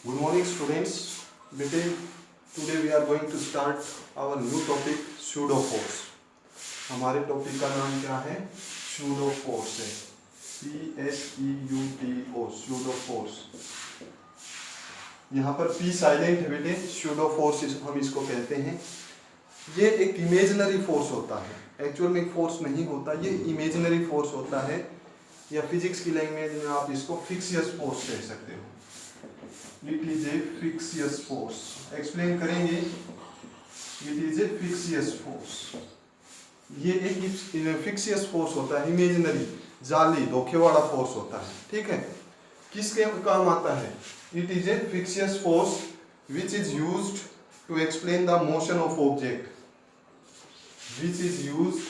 Good morning, students. Today we are going to start our new topic pseudo force. हमारे topic का नाम क्या है? pseudo force है. PSEUDO pseudo force. यहाँ पर P साइलेंट है बेटे. pseudo force हम इसको कहते हैं. ये एक इमेजिनरी फोर्स होता है. एक्चुअल में फोर्स नहीं होता, ये इमेजिनरी फोर्स होता है, या फिजिक्स की लैंग्वेज में आप इसको फिक्सियस फोर्स कह सकते हो. It is a fictitious force. Explain करेंगे. It is a fictitious force. ये एक फिक्सियस फोर्स होता है, इमेजिनरी, जाली, धोखे वाला फोर्स होता है. ठीक है. किसके काम आता है? It is a fictitious force which is used to explain the motion of object. Which is used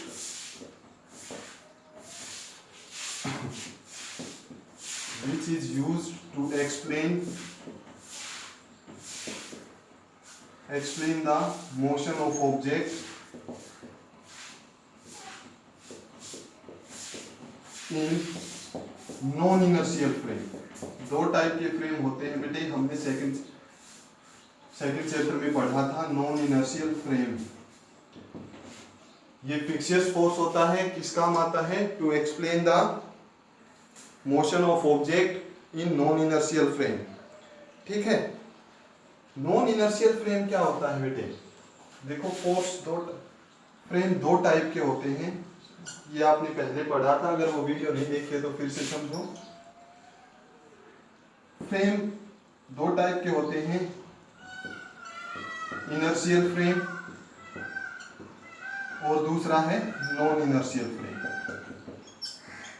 which is used to explain the motion of object in non inertial frame. दो type के frame होते हैं बेटे, हमने second chapter में पढ़ा था. Non inertial frame. ये फिक्सियस फोर्स होता है. किस काम आता है? To explain the motion of object in non inertial frame. ठीक है. नॉन इनर्शियल फ्रेम क्या होता है बेटे? देखो, फ्रेम दो टाइप के होते हैं. ये आपने पहले पढ़ा था, अगर वो वीडियो नहीं देखे तो फिर से समझो. फ्रेम दो टाइप के होते हैं. इनर्शियल फ्रेम और दूसरा है नॉन इनर्शियल फ्रेम.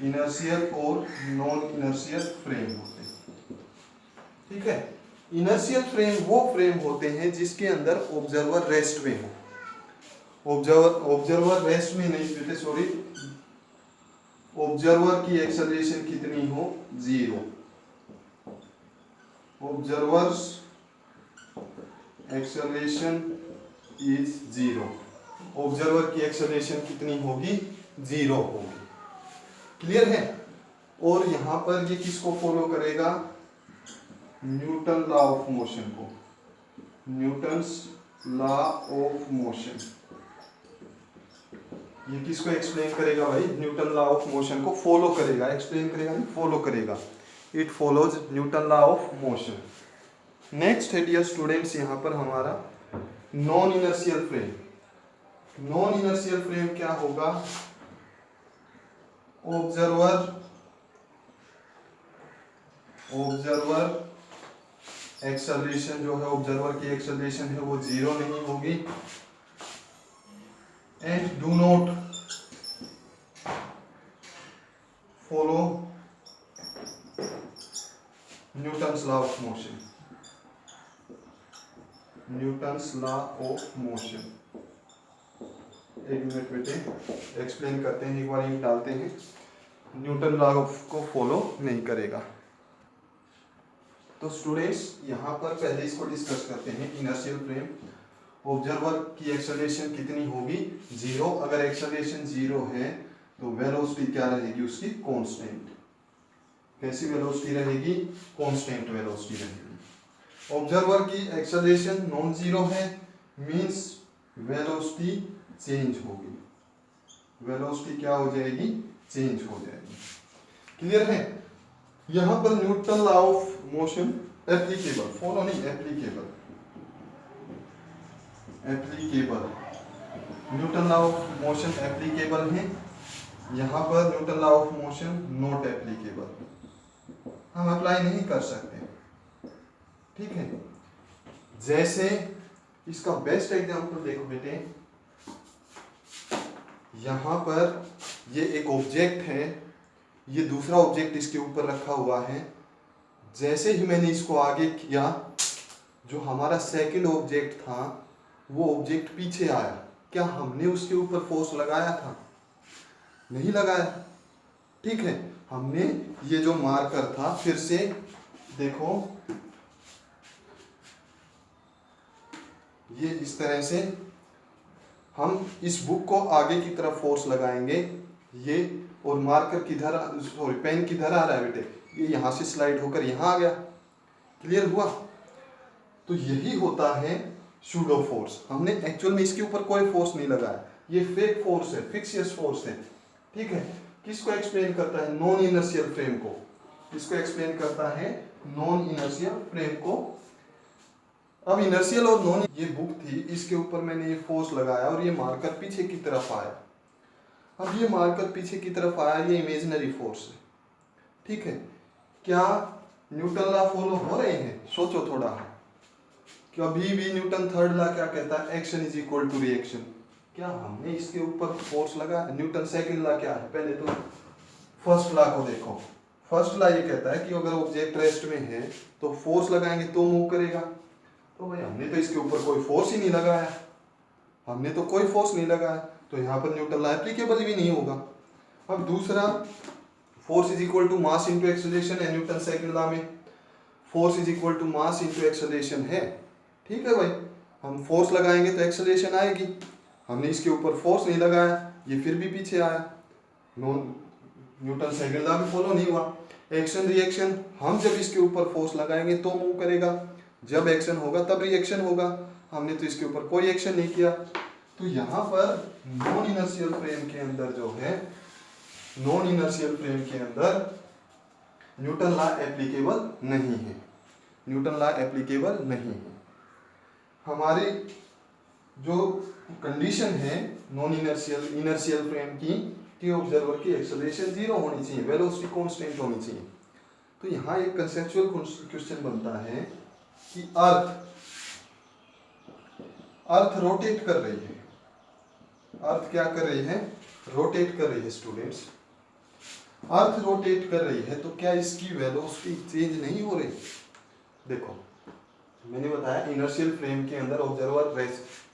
इनर्शियल और नॉन इनर्शियल फ्रेम होते हैं. ठीक है. इनर्शियल फ्रेम वो फ्रेम होते हैं जिसके अंदर ऑब्जर्वर रेस्ट में हो. ऑब्जर्वर रेस्ट में नहीं बेटे, सॉरी, ऑब्जर्वर की एक्सेलरेशन कितनी हो? 0. Observers acceleration is 0. ऑब्जर्वर की एक्सेलरेशन कितनी होगी? 0 होगी. क्लियर है. और यहां पर ये किसको फॉलो करेगा? न्यूटन लॉ ऑफ मोशन को. Newton's law of motion. ये किसको एक्सप्लेन करेगा भाई? न्यूटन लॉ ऑफ मोशन को फॉलो करेगा. एक्सप्लेन करेगा नहीं, फॉलो करेगा. It follows Newton law of motion. Next है डियर स्टूडेंट्स, यहाँ पर हमारा non inertial frame. Non inertial frame क्या होगा? ऑब्जर्वर एक्सेलरेशन जो है, ऑब्जर्वर की एक्सेलरेशन है वो 0 नहीं होगी. And do not follow Newton's law of motion. Newton's law of motion. एक मिनट बेटे, एक्सप्लेन करते हैं, एक बार ये डालते हैं. न्यूटन लॉ को फॉलो नहीं करेगा. तो स्टूडेंट्स, यहाँ पर पहले इसको डिस्कस करते हैं. Inertial frame. ऑब्जर्वर की एक्सेलरेशन कितनी होगी? 0. अगर एक्सेलरेशन 0 है तो वेलोसिटी क्या रहेगी उसकी? कांस्टेंट. कैसी वेलोसिटी रहेगी? कांस्टेंट वेलोसिटी रहेगी. ऑब्जर्वर की एक्सेलरेशन नॉन जीरो है, मींस वेलोसिटी चेंज होगी. वेलोसिटी क्या हो जाएगी? चेंज हो जाएगी. क्लियर है. यहां पर Newton law of motion applicable, follow नहीं, applicable. Newton law of motion applicable है. यहां पर Newton law of motion not applicable. हम अप्लाई नहीं कर सकते. ठीक है. जैसे इसका बेस्ट एग्जांपल देखो बेटे. यहां पर ये एक ऑब्जेक्ट है, ये दूसरा ऑब्जेक्ट इसके ऊपर रखा हुआ है. जैसे ही मैंने इसको आगे किया, जो हमारा सेकंड ऑब्जेक्ट था वो ऑब्जेक्ट पीछे आया. क्या हमने उसके ऊपर फोर्स लगाया था? नहीं लगाया. ठीक है. हमने ये जो मार्कर था, फिर से देखो, ये इस तरह से हम इस बुक को आगे की तरफ फोर्स लगाएंगे. ये और मार्कर किधर, सॉरी पेन किधर आ रहा है बेटे? ये यहाँ से स्लाइड होकर यहाँ आ गया. क्लियर हुआ. तो यही होता है सूडो फोर्स। हमने एक्चुअल में इसके ऊपर कोई फोर्स नहीं लगाया, ये फेक फोर्स है, फिक्सियस फोर्स है। ठीक है, किसको एक्सप्लेन करता है? नॉन इनर्शियल फ्रेम को। किसको एक्सप्लेन करता है? नॉन इनर्शियल फ्रेम को। अब इनर्शियल और नॉन, ये बुक थी, इसके ऊपर मैंने ये फोर्स लगाया और ये मार्कर पीछे की तरफ आया। अब ये मार्कर पीछे की तरफ आया, ये इमेजिनरी फोर्स है। ठीक है, क्या न्यूटन लॉ फॉलो हो रहे हैं? सोचो थोड़ा। कभी भी न्यूटन थर्ड लॉ क्या कहता है? Action is equal to reaction. क्या हमने इसके ऊपर फोर्स लगा? न्यूटन सेकंड लॉ क्या है? पहले तो फर्स्ट लॉ को देखो। फर्स्ट लॉ ये कहता है कि अगर ऑब्जेक्ट रेस्ट में है तो फोर्स लगाएंगे तो मूव करेगा। तो भाई हमने तो इसके ऊपर कोई फोर्स ही नहीं लगाया, हमने तो कोई फोर्स नहीं लगाया, तो यहाँ पर न्यूटन लॉ एप्लीकेबल भी नहीं होगा। अब दूसरा, force is equal to mass into acceleration है। न्यूटन सेकंड लॉ में force is equal to mass into acceleration है। ठीक है भाई, हम फोर्स लगाएंगे तो एक्सेलरेशन आएगी, हमने इसके ऊपर फोर्स नहीं लगाया, ये फिर भी पीछे आया। न्यूटन सेकंड लॉ भी फॉलो नहीं हुआ। एक्शन रिएक्शन, हम जब इसके ऊपर फोर्स लगाएंगे तो मूव करेगा, जब एक्शन होगा तब रिएक्शन होगा, हमने तो इसके ऊपर कोई एक्शन नहीं किया। तो यहाँ पर नॉन इनर्शियल फ्रेम के अंदर जो है, नॉन इनर्शियल फ्रेम के अंदर न्यूटन लॉ एप्लीकेबल नहीं है, न्यूटन लॉ एप्लीकेबल नहीं है। हमारी जो कंडीशन है नॉन इनर्शियल फ्रेम की, कि ऑब्जर्वर की एक्सेलरेशन जीरो होनी चाहिए, वेलोसिटी कांस्टेंट होनी चाहिए। तो यहाँ एक कंसेप्चुअल क्वेश्चन बनता है कि अर्थ रोटेट कर रही है, अर्थ क्या कर रही है? रोटेट कर रही है स्टूडेंट्स। अर्थ रोटेट कर रही है तो क्या इसकी वेलोसिटी चेंज नहीं हो रही? देखो मैंने बताया इनर्शियल फ्रेम के अंदर ऑब्जर्वर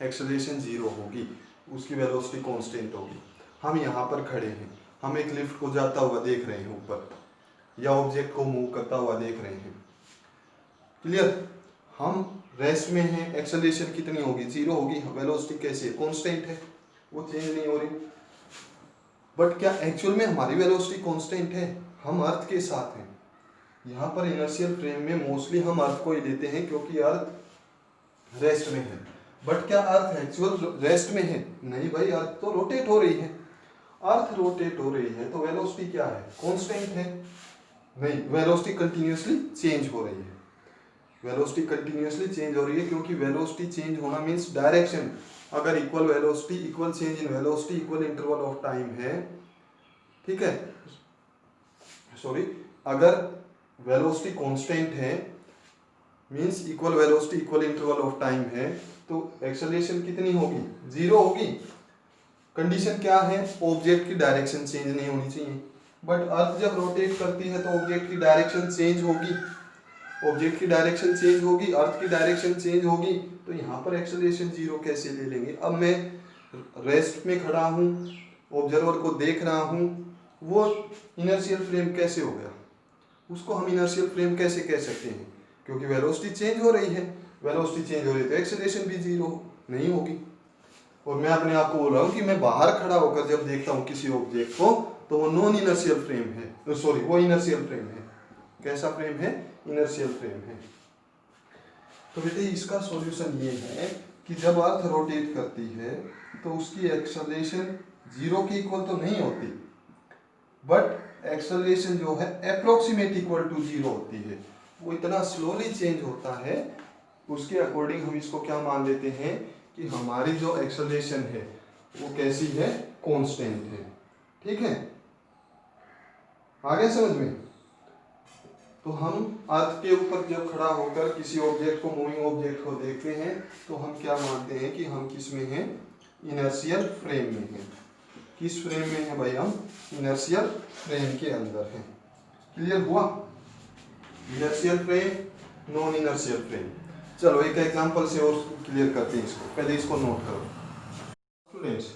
एक्सेलरेशन जीरो होगी, उसकी वेलोसिटी कांस्टेंट होगी। हम यहाँ पर खड़े हैं, हम एक लिफ्ट को जाता हुआ देख रहे हैं ऊपर, या ऑब्जेक्ट को मूव करता हुआ देख रहे हैं। क्लियर? हम रेस्ट में हैं, एक्सेलरेशन कितनी होगी? जीरो होगी। वेलोसिटी कैसी है? कांस्टेंट है, वो चेंज नहीं हो रही। बट क्या एक्चुअल में हमारी वेलोसिटी कांस्टेंट है? हम अर्थ के साथ हैं। यहाँ पर इनर्शियल फ्रेम में मोस्टली हम अर्थ को ही लेते हैं क्योंकि अर्थ रेस्ट में है। बट क्या अर्थ एक्चुअल रेस्ट में है? नहीं भाई, अर्थ तो रोटेट हो रही है। अर्थ रोटेट हो रही है तो वेलोसिटी क्या है? कांस्टेंट है? नहीं, वेलोसिटी कंटिन्यूअसली चेंज हो रही है। वेलोसिटी कंटिन्यूअसली चेंज हो रही है क्योंकि वेलोसिटी चेंज होना मीन्स डायरेक्शन। अगर equal velocity, equal change in velocity, equal interval of time है, ठीक है, सॉरी, अगर वेलोसिटी कांस्टेंट है means equal velocity, equal interval of time है, तो एक्सेलरेशन कितनी होगी? जीरो होगी। कंडीशन क्या है? ऑब्जेक्ट की डायरेक्शन चेंज नहीं होनी चाहिए। बट अर्थ जब रोटेट करती है तो ऑब्जेक्ट की डायरेक्शन चेंज होगी, ऑब्जेक्ट की डायरेक्शन चेंज होगी, अर्थ की डायरेक्शन चेंज होगी, तो यहाँ पर एक्सेलरेशन जीरो कैसे ले लेंगे? अब मैं रेस्ट में खड़ा हूँ, ऑब्जर्वर को देख रहा हूँ, वो इनर्शियल फ्रेम कैसे हो गया? उसको हम इनर्शियल फ्रेम कैसे कह सकते हैं? क्योंकि वेलोसिटी चेंज हो रही है, वेलोसिटी चेंज हो रही है तो एक्सेलरेशन भी जीरो नहीं होगी। और मैं अपने आप को बोल रहा हूँ कि मैं बाहर खड़ा होकर जब देखता हूँ किसी ऑब्जेक्ट को तो वो नॉन इनर्शियल फ्रेम है, सॉरी वो इनर्शियल फ्रेम है। कैसा फ्रेम है? इनर्शियल फ्रेम है। तो बेटे इसका सॉल्यूशन ये है कि जब अर्थ रोटेट करती है तो उसकी एक्सेलरेशन जीरो के इक्वल तो नहीं होती, बट एक्सेलरेशन जो है अप्रोक्सीमेट इक्वल टू जीरो होती है। वो इतना स्लोली चेंज होता है, उसके अकॉर्डिंग हम इसको क्या मान लेते हैं कि हमारी जो एक्सेलरेशन है वो कैसी है? कांस्टेंट है। ठीक है, आ गया समझ में? तो हम अर्थ के ऊपर जब खड़ा होकर किसी ऑब्जेक्ट को, मूविंग ऑब्जेक्ट को देखते हैं तो हम क्या मानते हैं कि हम किस में हैं? इनर्शियल फ्रेम में हैं। किस फ्रेम में है भाई? हम इनर्शियल फ्रेम के अंदर हैं। क्लियर हुआ? Inertial frame, non inertial frame. चलो एक एग्जांपल से और क्लियर करते हैं इसको, पहले इसको नोट करो स्टूडेंट्स।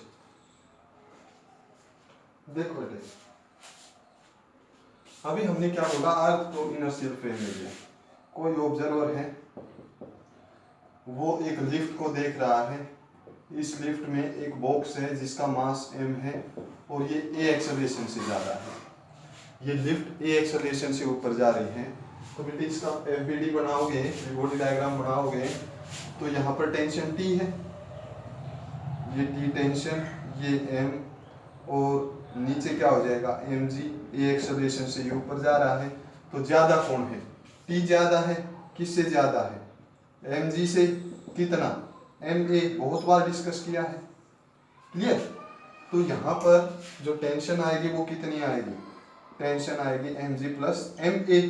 देखो बेटे, अभी हमने क्या बोला? अर्थ तो इनर्शियल फ्रेम में है, कोई ऑब्जर्वर है, वो एक लिफ्ट को देख रहा है, इस लिफ्ट में एक बॉक्स है जिसका मास m है और ये a एक्सेलरेशन से जा रहा है। ये लिफ्ट a एक्सेलरेशन से ऊपर जा रही है, तो बेटे इसका एफबीडी बनाओगे, बॉडी डायग्राम बनाओगे, तो यहाँ पर टेंशन टी है, ये टी टेंशन, ये एम, और नीचे क्या हो जाएगा एम जी, ए एक्सेलरेशन से ये ऊपर जा रहा है, तो ज्यादा कौन है, टी ज्यादा है, किससे ज्यादा है, एम जी से, कितना, एम ए, बहुत बार डिस्कस किया है, क्लियर। तो यहाँ पर जो टेंशन आएगी वो कितनी आएगी, टेंशन आएगी M G plus M A,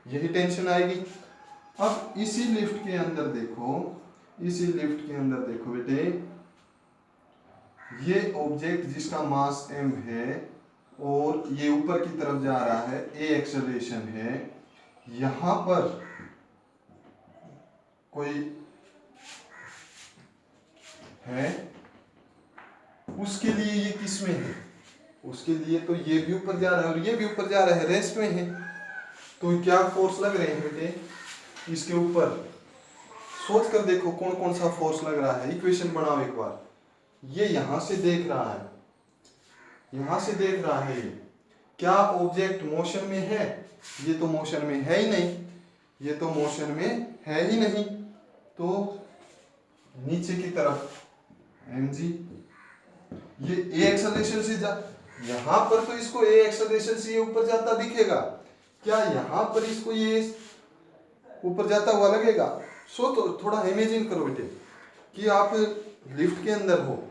यही टेंशन आएगी। अब इसी लिफ्ट के अंदर देखो, इसी लिफ्ट के अंदर देखो बेटे, ये ऑब्जेक्ट जिसका मास m है और ये ऊपर की तरफ जा रहा है, a एक्सेलरेशन है, यहां पर कोई है, उसके लिए ये किस में है, उसके लिए तो ये भी ऊपर जा रहा है और ये भी ऊपर जा रहा है, रेस्ट में है, तो क्या फोर्स लग रहे हैं बेटे इसके ऊपर, सोच कर देखो कौन कौन सा फोर्स लग रहा है, इक्वेशन बनाओ एक बार। ये यहां से देख रहा है, यहां से देख रहा है, ये क्या ऑब्जेक्ट मोशन में है, ये तो मोशन में है ही नहीं, ये तो मोशन में है ही नहीं, तो नीचे की तरफ mg, ये a एक्सेलरेशन से जा, यहां पर तो इसको a एक्सेलरेशन से ये ऊपर जाता दिखेगा, क्या यहां पर इसको ये ऊपर जाता हुआ लगेगा। सो तो थोड़ा इमेजिन करो बेटे कि आप लिफ्ट के अंदर हो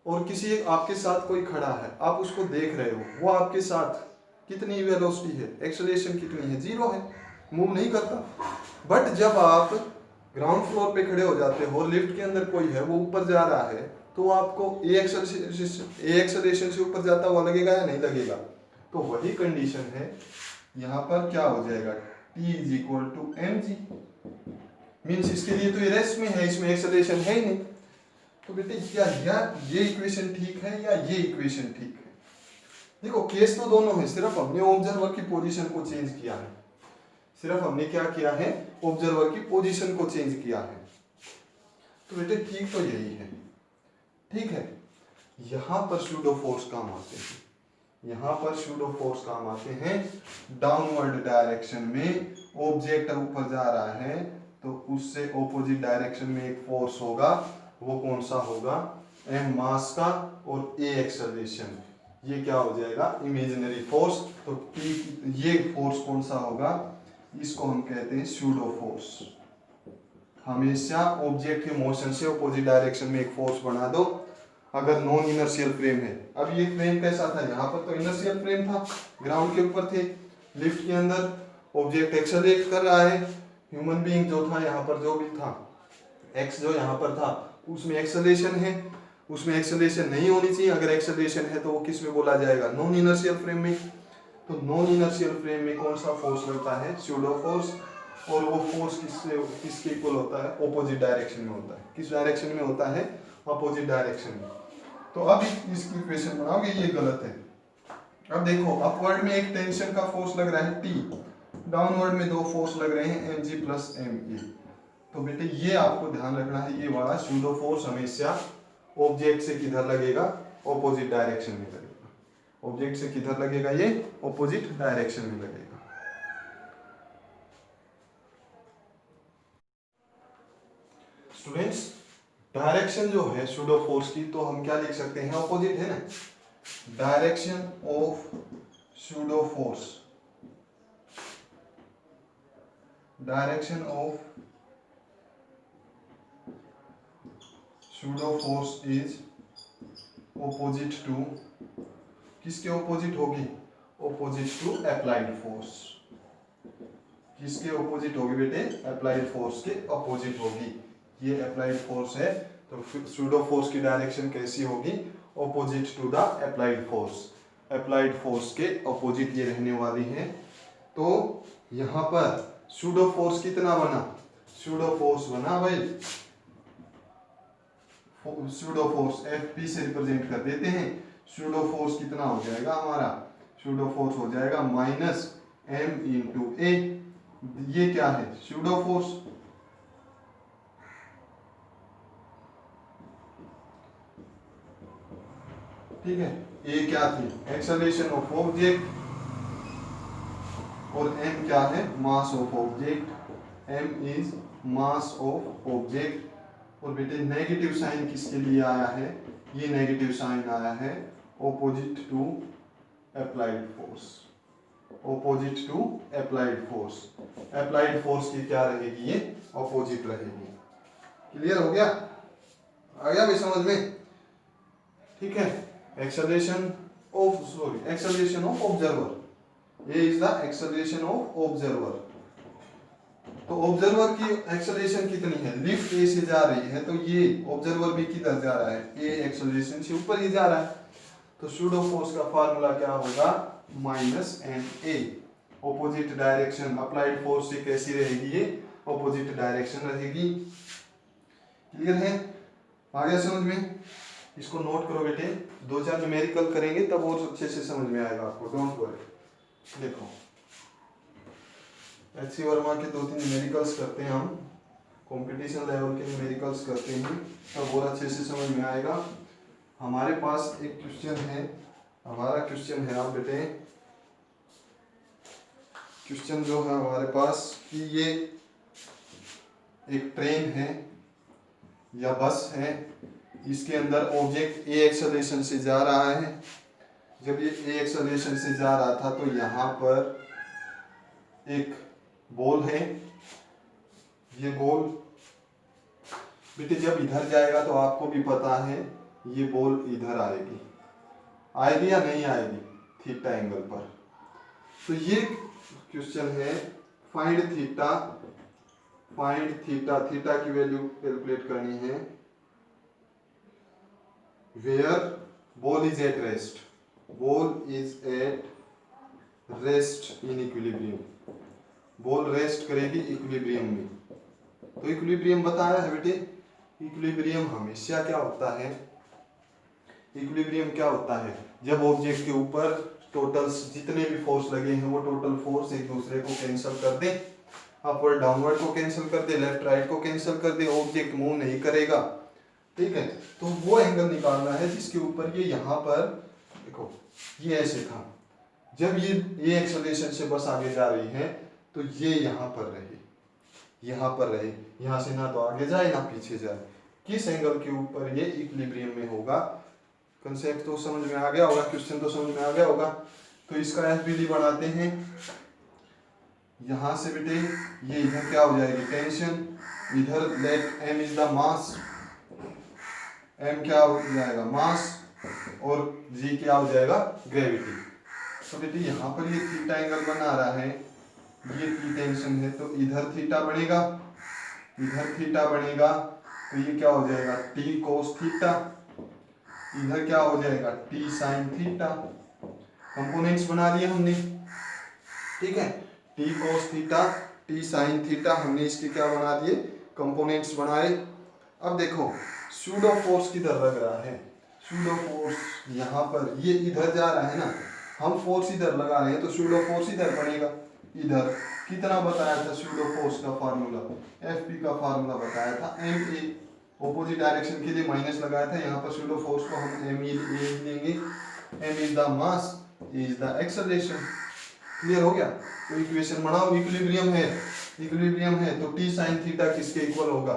और किसी आपके साथ कोई खड़ा है, आप उसको देख रहे हो, वो आपके साथ कितनी वेलोसिटी है, एक्सेलरेशन कितनी है, जीरो है, मूव नहीं करता। बट जब आप ग्राउंड फ्लोर पे खड़े हो जाते हो और लिफ्ट के अंदर कोई है, वो ऊपर जा रहा है, तो आपको ए एक्सेलरेशन से ऊपर जाता हुआ लगेगा या नहीं लगेगा। तो वही कंडीशन है, यहाँ पर क्या हो जाएगा, T is equal to M G, means इसके लिए तो ये रेस्ट में है, इसमें एक्सेलरेशन है ही नहीं। तो बेटे क्या ये इक्वेशन ठीक है या ये इक्वेशन ठीक है। देखो केस तो दोनों है, सिर्फ हमने ऑब्जर्वर की पोजीशन को चेंज किया है, सिर्फ हमने क्या किया है, ऑब्जर्वर की पोजीशन को चेंज किया है। तो बेटे ठीक तो यही है, ठीक है। यहां पर सूडो फोर्स काम आते हैं, यहां पर सूडो फोर्स काम आते हैं डाउनवर्ड डायरेक्शन में, ऑब्जेक्ट ऊपर जा रहा है तो उससे ऑपोजिट डायरेक्शन में एक फोर्स होगा, वो कौन सा होगा, m मास का और a एक्सेलरेशन, ये क्या हो जाएगा इमेजिनरी फोर्स। तो T ये फोर्स कौन सा होगा, इसको हम कहते हैं सूडो फोर्स। हमेशा ऑब्जेक्ट के मोशन से ऑपोजिट डायरेक्शन में एक फोर्स बना दो अगर नॉन इनर्शियल फ्रेम है। अब ये फ्रेम कैसा था, यहाँ पर तो इनर्शियल फ्रेम था, ग्राउंड के ऊपर थे, लिफ्ट के अंदर ऑब्जेक्ट एक्सेलरेट कर रहा है, ह्यूमन बीइंग जो था यहाँ पर, जो भी था एक्स जो यहाँ पर था, उसमें एक्सेलरेशन है, उसमें एक्सेलरेशन नहीं होनी चाहिए, अगर एक्सेलरेशन है तो वो किस में बोला जाएगा, नॉन इनर्शियल फ्रेम में। तो नॉन इनर्शियल फ्रेम में कौन सा फोर्स लगता है, सूडो फोर्स, और वो फोर्स किसके इक्वल होता है, ऑपोजिट डायरेक्शन में होता है। किस डायरेक्शन में होता है, ऑपोजिट डायरेक्शन में। तो अब इसकी इक्वेशन बनाओगे, ये गलत है। अब देखो अपवर्ड में एक टेंशन का फोर्स लग रहा है T, डाउनवर्ड में दो फोर्स लग रहे हैं mg प्लस ma। तो बेटे ये आपको ध्यान रखना है, ये वाला सूडो फोर्स हमेशा ऑब्जेक्ट से किधर लगेगा, ऑपोजिट डायरेक्शन में लगेगा, ऑब्जेक्ट से किधर लगेगा, ये ऑपोजिट डायरेक्शन में लगेगा। स्टूडेंट्स डायरेक्शन जो है सूडो फोर्स की, तो हम क्या लिख सकते हैं, ऑपोजिट है ना, direction of pseudo force, direction of pseudo force is opposite to, किसके ऑपोजिट होगी, ऑपोजिट टू अप्लाइड फोर्स। किसके ऑपोजिट होगी बेटे, अप्लाइड फोर्स के ऑपोजिट होगी। ये अप्लाइड फोर्स है, तो सूडो फोर्स की डायरेक्शन कैसी होगी, opposite to the applied force, applied force के ऑपोजिट ये रहने वाली है। तो यहाँ पर सूडो फोर्स कितना बना, सूडो फोर्स बना भाई, सूडो फोर्स Fp से रिप्रेजेंट कर देते हैं, सूडो फोर्स कितना हो जाएगा हमारा, सूडो फोर्स हो जाएगा माइनस m इंटू ए, ये क्या है सूडो फोर्स, ठीक है। ए क्या थी, एक्सेलरेशन ऑफ ऑब्जेक्ट, और m क्या है, mass of object, m is mass of object. और बेटे नेगेटिव साइन किसके लिए आया है, ये नेगेटिव साइन आया है opposite to applied force, opposite to applied force. Applied force की क्या रहेगी, ये ऑपोजिट रहेगी। क्लियर हो गया, आ गया भाई समझ में? ठीक है, एक्सेलरेशन ऑफ ऑब्जर्वर, ये is the acceleration of observer. तो ऑब्जर्वर की एक्सेलरेशन कितनी है, लिफ्ट ए से जा रही है, तो ये ऑब्जर्वर भी किधर जा रहा है, ए एक्सेलरेशन से ऊपर ही जा रहा है। तो सूडो फोर्स का फार्मूला क्या होगा, minus N A. Opposite direction applied force से कैसी रहेगी, ये ऑपोजिट डायरेक्शन रहेगी। क्लियर है, आ गया समझ में? इसको नोट करो बेटे, 2-4 न्यूमेरिकल करेंगे तब और अच्छे से समझ में आएगा आपको, डोंट वरी। देखो एच.सी. वर्मा के 2-3 न्यूमेरिकल्स करते हैं हम, कंपटीशन लेवल के न्यूमेरिकल्स करते हैं, तब और अच्छे से समझ में आएगा। हमारे पास एक क्वेश्चन है, हमारा क्वेश्चन है आप बेटे, क्वेश्चन जो है हमारे पास कि ये एक ट्रेन है या बस है, इसके अंदर ऑब्जेक्ट ए एक्सेलरेशन से जा रहा है। जब ये ए एक्सेलरेशन से जा रहा था तो यहाँ पर एक बॉल है, ये बॉल बेटे जब इधर जाएगा तो आपको भी पता है ये बॉल इधर आएगी, आएगी या नहीं आएगी, थीटा एंगल पर। तो ये क्वेश्चन है फाइंड थीटा, थीटा की वैल्यू कैलकुलेट करनी है where ball is at rest, ball is at rest in equilibrium, ball rest करेगी इक्विलिब्रियम में। तो इक्विलिब्रियम बताया है बेटे, इक्विलिब्रियम हमेशा क्या होता है, इक्विलिब्रियम क्या होता है, जब ऑब्जेक्ट के ऊपर टोटल जितने भी फोर्स लगे हैं वो टोटल फोर्स एक दूसरे को कैंसिल कर दे, अपवर्ड डाउनवर्ड को कैंसिल कर दे, लेफ्ट राइट को कैंसिल कर दे, ऑब्जेक्ट मूव नहीं करेगा। ठीक है, तो वो एंगल निकालना है जिसके ऊपर ये यहाँ पर देखो ये ऐसे था, जब ये एक्सेलरेशन से बस आगे जा रही है तो ये यहाँ पर रहे, यहाँ पर रहे, यहाँ से ना तो आगे जाए ना पीछे जाए, किस एंगल के ऊपर ये इक्विलिब्रियम में होगा। कंसेप्ट तो समझ में आ गया होगा, क्वेश्चन तो समझ में आ गया होगा। तो इसका एफबीडी बनाते हैं, यहाँ से बेटे ये इधर क्या हो जाएगी टेंशन, इधर let M is the mass, M क्या हो जाएगा मास, और जी क्या हो जाएगा ग्रेविटी। तो बेटे यहाँ पर ये थीटा एंगल बना रहा है, ये की टेंशन है, तो इधर थीटा बनेगा, इधर थीटा बनेगा, तो ये क्या हो जाएगा टी कोस थीटा, इधर क्या हो जाएगा टी साइन थीटा। कंपोनेंट्स बना लिए हमने, ठीक है, T cos theta T sine theta, हमने इसके क्या बना दिए कंपोनेंट्स बनाए। अब देखो सूडो फोर्स किधर लग रहा है, सूडो फोर्स यहाँ पर, ये इधर जा रहा है ना, हम फोर्स इधर लगा रहे हैं तो सूडो फोर्स इधर बनेगा। इधर कितना बताया था सूडो फोर्स का फार्मूला, एफ का फार्मूला बताया था एम ए, ऑपोजिट डायरेक्शन के लिए माइनस लगाया था, यहाँ पर सूडो फोर्स को हम एम ए लेंगे, M is the mass, A is the acceleration. Clear हो गया? तो इक्वेशन बनाओ, इक्विलिब्रियम है, इक्विलिब्रियम है तो टी साइन थीटा किसके इक्वल होगा,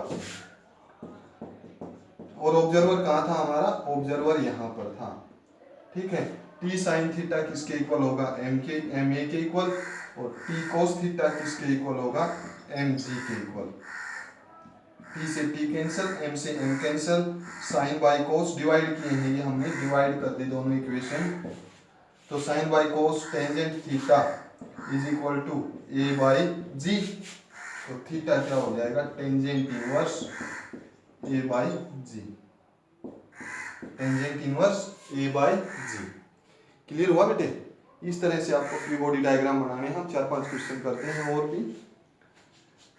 और ऑब्जर्वर कहाँ था हमारा, ऑब्जर्वर यहाँ पर था। ठीक है, टी साइन थीटा किसके इक्वल होगा, एम ए के इक्वल, और टी कोस थीटा किसके इक्वल होगा, एम जी के इक्वल। टी से टी कैंसिल, एम से M cancel, sine by cos divide किए हैं, ये हमने डिवाइड कर दी दोनों इक्वेशन। तो sine by cos tangent theta is equal to a by g, तो थीटा क्या हो जाएगा tangent inverse a by ji, tangent inverse a by g. Clear हुआ बेटे? इस तरह से आपको फ्री बॉडी डायग्राम बनाने हम 4-5 क्वेश्चन करते हैं और भी।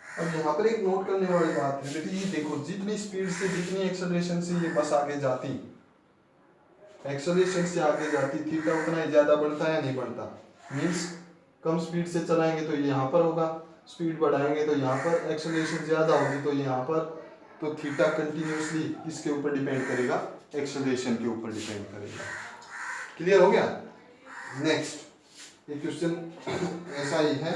अब यहाँ पर एक नोट करने वाली बात है बेटे, ये देखो जितनी स्पीड से जितनी एक्सेलरेशन से ये बस आगे जाती, एक्सेलरेशन से आगे जाती, थीटा उतना ही ज्यादा बढ़ता है या नहीं बढ़ता, मीन्स कम स्पीड से चलाएंगे तो ये यहाँ पर होगा, स्पीड बढ़ाएंगे तो यहाँ पर, एक्सेलरेशन ज्यादा होगी तो यहाँ पर, तो थीटा कंटिन्यूसली किसके ऊपर डिपेंड करेगा, एक्सेलरेशन के ऊपर डिपेंड करेगा। क्लियर हो गया? नेक्स्ट ये क्वेश्चन ऐसा ही है,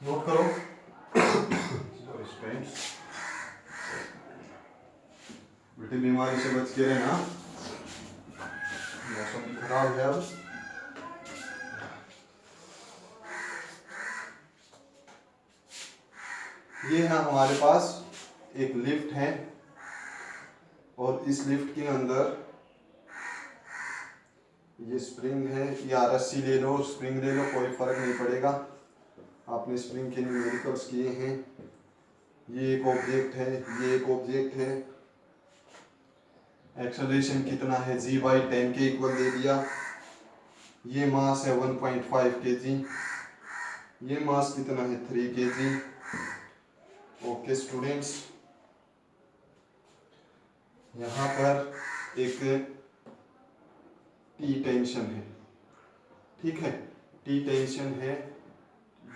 नोट करो। बेटे बीमारी से बच के रहना, मौसम खराब है अब। ये है हमारे पास एक लिफ्ट है और इस लिफ्ट के अंदर ये स्प्रिंग है, या रस्सी ले लो, स्प्रिंग ले लो, कोई फर्क नहीं पड़ेगा। आपने स्प्रिंग के न्यूमेरिकल्स किए हैं। ये एक ऑब्जेक्ट है, ये एक ऑब्जेक्ट है। एक्सेलरेशन कितना है, g/10 के इक्वल दे दिया। ये मास है 1.5 kg, ये मास कितना है 3 kg। ओके स्टूडेंट्स, यहाँ पर एक टी टेंशन है, ठीक है, टी टेंशन है।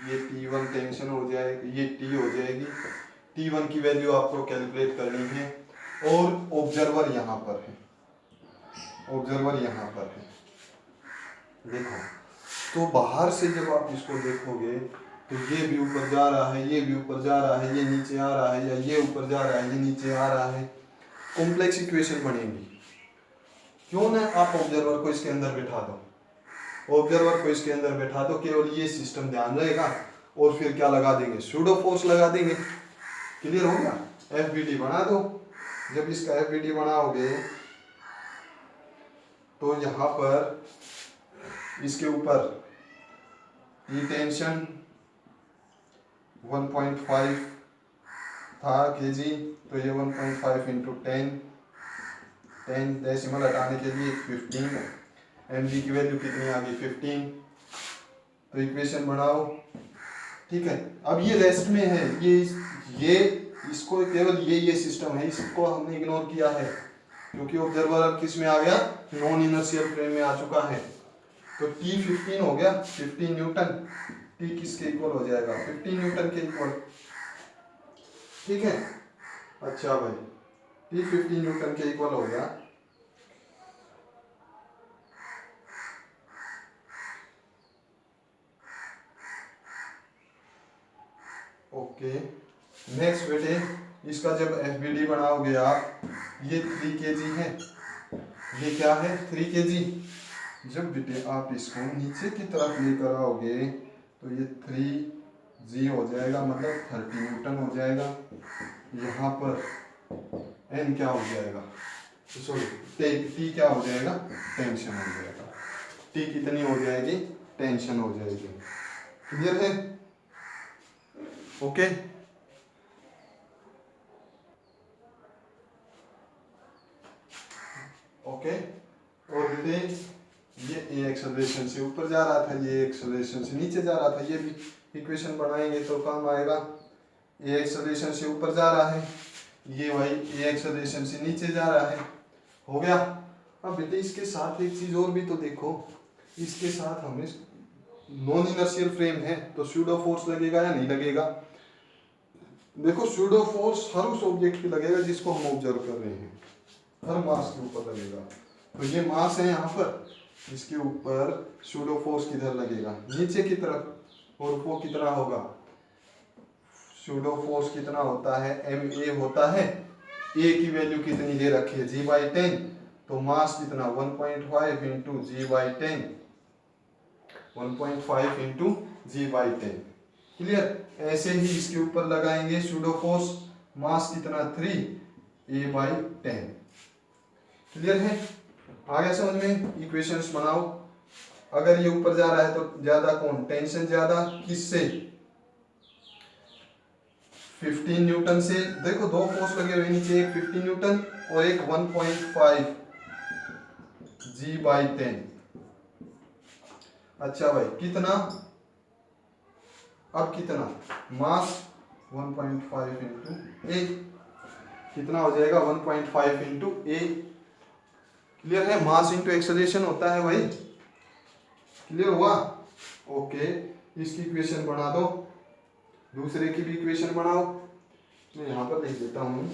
ये T1 टेंशन हो जाएगी, ये T हो जाएगी। T1 की वैल्यू आपको कैलकुलेट करनी है और ऑब्जर्वर यहाँ पर है, ऑब्जर्वर यहाँ पर है। देखो तो बाहर से जब आप इसको देखोगे तो ये भी ऊपर जा रहा है, ये भी ऊपर जा रहा है, ये नीचे आ रहा है, या ये ऊपर जा रहा है, ये नीचे आ रहा है। कॉम्प्लेक्स इक्वेशन बनेगी। क्यों ना आप ऑब्जर्वर को इसके अंदर बैठा दो, ऑब्जर्वर को इसके अंदर बैठा दो, केवल ये सिस्टम ध्यान रहेगा और फिर क्या लगा देंगे, सूडो फोर्स लगा देंगे। क्लियर हो गया? FBD बना दो। जब इसका FBD बनाओगे तो यहाँ पर इसके ऊपर ये टेंशन 1.5 था kg, तो ये 1.5 इंटू 10 डेसिमल हटाने के लिए 15, mg की वैल्यू कितनी आ गई 15। तो इक्वेशन बनाओ, ठीक है। अब ये रेस्ट में है, ये इसको केवल ये सिस्टम है, इसको हमने इग्नोर किया है क्योंकि ऑब्जर्वर किस में आ गया, नॉन इनर्शियल फ्रेम में आ चुका है। तो T 15 हो गया, 15 न्यूटन। T किसके इक्वल हो जाएगा, 15 न्यूटन के इक्वल, ठीक है। अच्छा भाई, T 15 न्यूटन के इक्वल हो गया। ओके नेक्स्ट बेटे, इसका जब FBD बनाओगे आप, ये 3 kg है, ये क्या है 3 kg। जब बेटे आप इसको नीचे की तरफ लेकर आओगे तो ये 3g हो जाएगा, मतलब 30 न्यूटन हो जाएगा। यहाँ पर n क्या हो जाएगा, सॉरी t क्या हो जाएगा, टेंशन हो जाएगा। t कितनी हो जाएगी, टेंशन हो जाएगी। क्लियर है? Okay okay. और बेटे ये एक्सेलरेशन से ऊपर जा रहा था, ये एक्सेलरेशन से नीचे जा रहा था। ये भी इक्वेशन बनाएंगे तो काम आएगा। ये एक्सेलरेशन से ऊपर जा रहा है, ये भाई ये एक्सेलरेशन से नीचे जा रहा है। हो गया। अब बेटे इसके साथ एक चीज और भी तो देखो, इसके साथ हमें नॉन इनर्शियल फ्रेम है तो सूडो फोर्स लगेगा या नहीं लगेगा। देखो सूडो फोर्स हर उस ऑब्जेक्ट पे लगेगा जिसको हम ऑब्जर्व कर रहे हैं, हर मास के ऊपर लगेगा। तो ये मास है यहाँ पर, इसके ऊपर सूडो फोर्स किधर लगेगा, नीचे की तरफ। और वो कितना होगा, सूडो फोर्स कितना होता है, MA होता है। A की वैल्यू कितनी दे रखी है, g/10। तो मास कितना 1.5 into g/10, 1.5 into g/10। Clear? ऐसे ही इसके ऊपर लगाएंगे सूडो फोर्स, मास कितना 3a/10। क्लियर है? आ गया समझ में? इक्वेशंस बनाओ। अगर ये ऊपर जा रहा है तो ज्यादा कौन, टेंशन ज्यादा किससे, 15 न्यूटन से। देखो दो फोर्स लगे हुए नीचे, एक 15 न्यूटन और एक 1.5 g/10। अच्छा भाई कितना, अब कितना, मास 1.5 इंटू ए, कितना हो जाएगा 1.5 इंटू ए। क्लियर है? मास इंटू एक्सेलरेशन होता है भाई। क्लियर हुआ? ओके, इसकी इक्वेशन बना दो, दूसरे की भी इक्वेशन बनाओ। मैं यहाँ पर लिख देता हूँ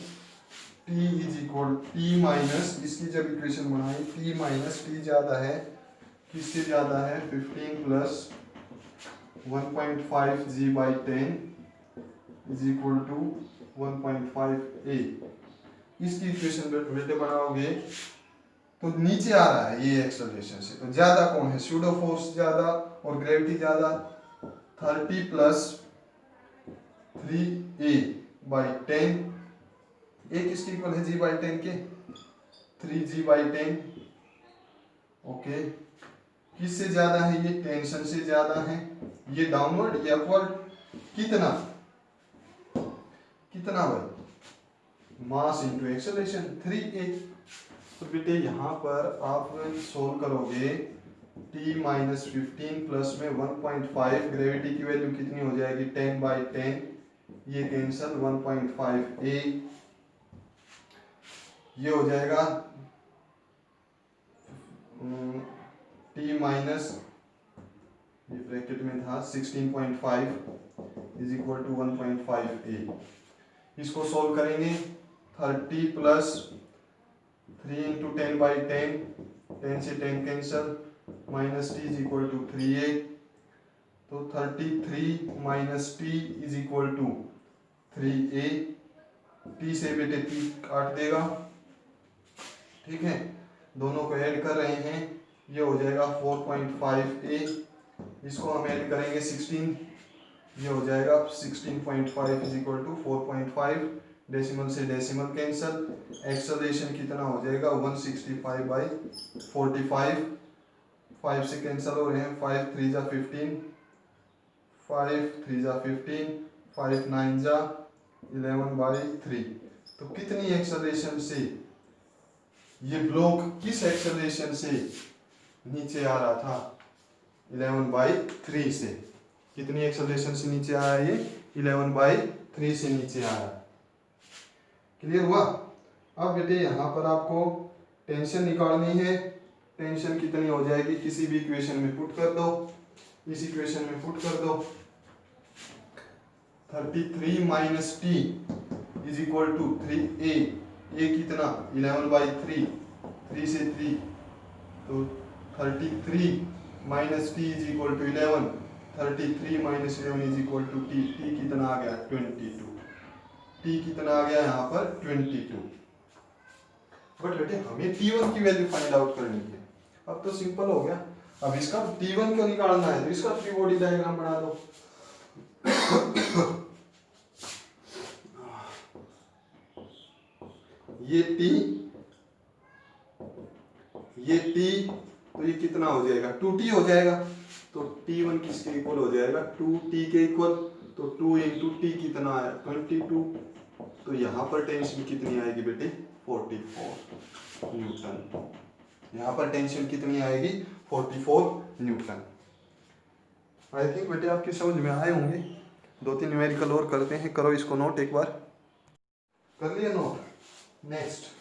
T is equal T minus, इसकी जब इक्वेशन बनाई टी माइनस टी ज़्यादा है, किससे ज़्यादा है 15 plus 1.5 G by 10 is equal to 1.5 A. इसकी इक्वेशन बेटे बनाओगे तो नीचे आ रहा है ये एक्सेलरेशन से, तो ज्यादा कौन है, स्यूडो फोर्स ज्यादा और ग्रेविटी ज्यादा। 30 प्लस 3a बाई 10, ए किसके इक्वल है जी बाई 10 के, 3g बाई 10। ओके, किससे ज्यादा है ये, टेंशन से ज्यादा है। ये डाउनवर्ड या अपवर्ड, कितना कितना भाई, मास इनटू एक्सेलरेशन 3a। तो बेटे यहाँ पर आप सोल्व करोगे t माइनस 15 प्लस में 1.5, ग्रेविटी की वैल्यू कितनी हो जाएगी 10 बाई 10, ये कैंसल 1.5 a, ये हो जाएगा t माइनस, ये ब्रैकेट में था 16.5 इज इक्वल टू 1.5 a। इसको सोल्व करेंगे 30 प्लस 3 इंटू 10 बाई 10, 10 से 10 cancel, minus T is equal to 3a। तो 33 minus T is equal to 3a। T से बेटे टी काट देगा, ठीक है, दोनों को ऐड कर रहे हैं, ये हो जाएगा 4.5a। इसको हम ऐड करेंगे 16, ये हो जाएगा 16.5 इज इक्वल टू 4.5, डेसिमल से डेसिमल कैंसल, एक्सेलरेशन कितना हो जाएगा 165 बाई 45, 5 से कैंसल हो रहे हैं, 5 3 जा 15, 5 3 जा 15, 5 9 जा 11 बाई 3। तो कितनी एक्सेलरेशन से ये ब्लॉक, किस एक्सेलरेशन से नीचे आ रहा था, 11 बाई 3 से, कितनी एक्सेलरेशन से नीचे आ रहा है ये, 11 बाई 3 से नीचे आ रहा है। क्लियर हुआ। अब बेटे यहाँ पर आपको टेंशन निकालनी है, टेंशन कितनी हो जाएगी, किसी भी इक्वेशन में पुट कर दो, इस इक्वेशन में पुट कर दो, 33 minus T is equal to 3a, A कितना 11 बाई 3, 3 से 3, तो 33 minus T is equal to 11, 33 minus 11 is equal to T, T कितना आ गया 22, टी कितना आ गया यहाँ पर 22। बट बेटे हमें T1 की वैल्यू फाइंड आउट करनी है, अब तो सिंपल हो गया। अब इसका T1 को निकालना है तो इसका फ्री बॉडी डायग्राम बना दो। ये T, ये T, तो ये कितना हो जाएगा 2T हो जाएगा, तो T1 किसके इक्वल हो जाएगा 2T के इक्वल, तो 2 इंटू टी कितना आया 22, तो यहाँ पर टेंशन कितनी आएगी बेटे 44 न्यूटन, यहाँ पर टेंशन कितनी आएगी 44 न्यूटन। आई थिंक बेटे आपकी समझ में आए होंगे। 2-3 न्यूमेरिकल और करते हैं, करो इसको नोट, एक बार कर लिया नोट। नेक्स्ट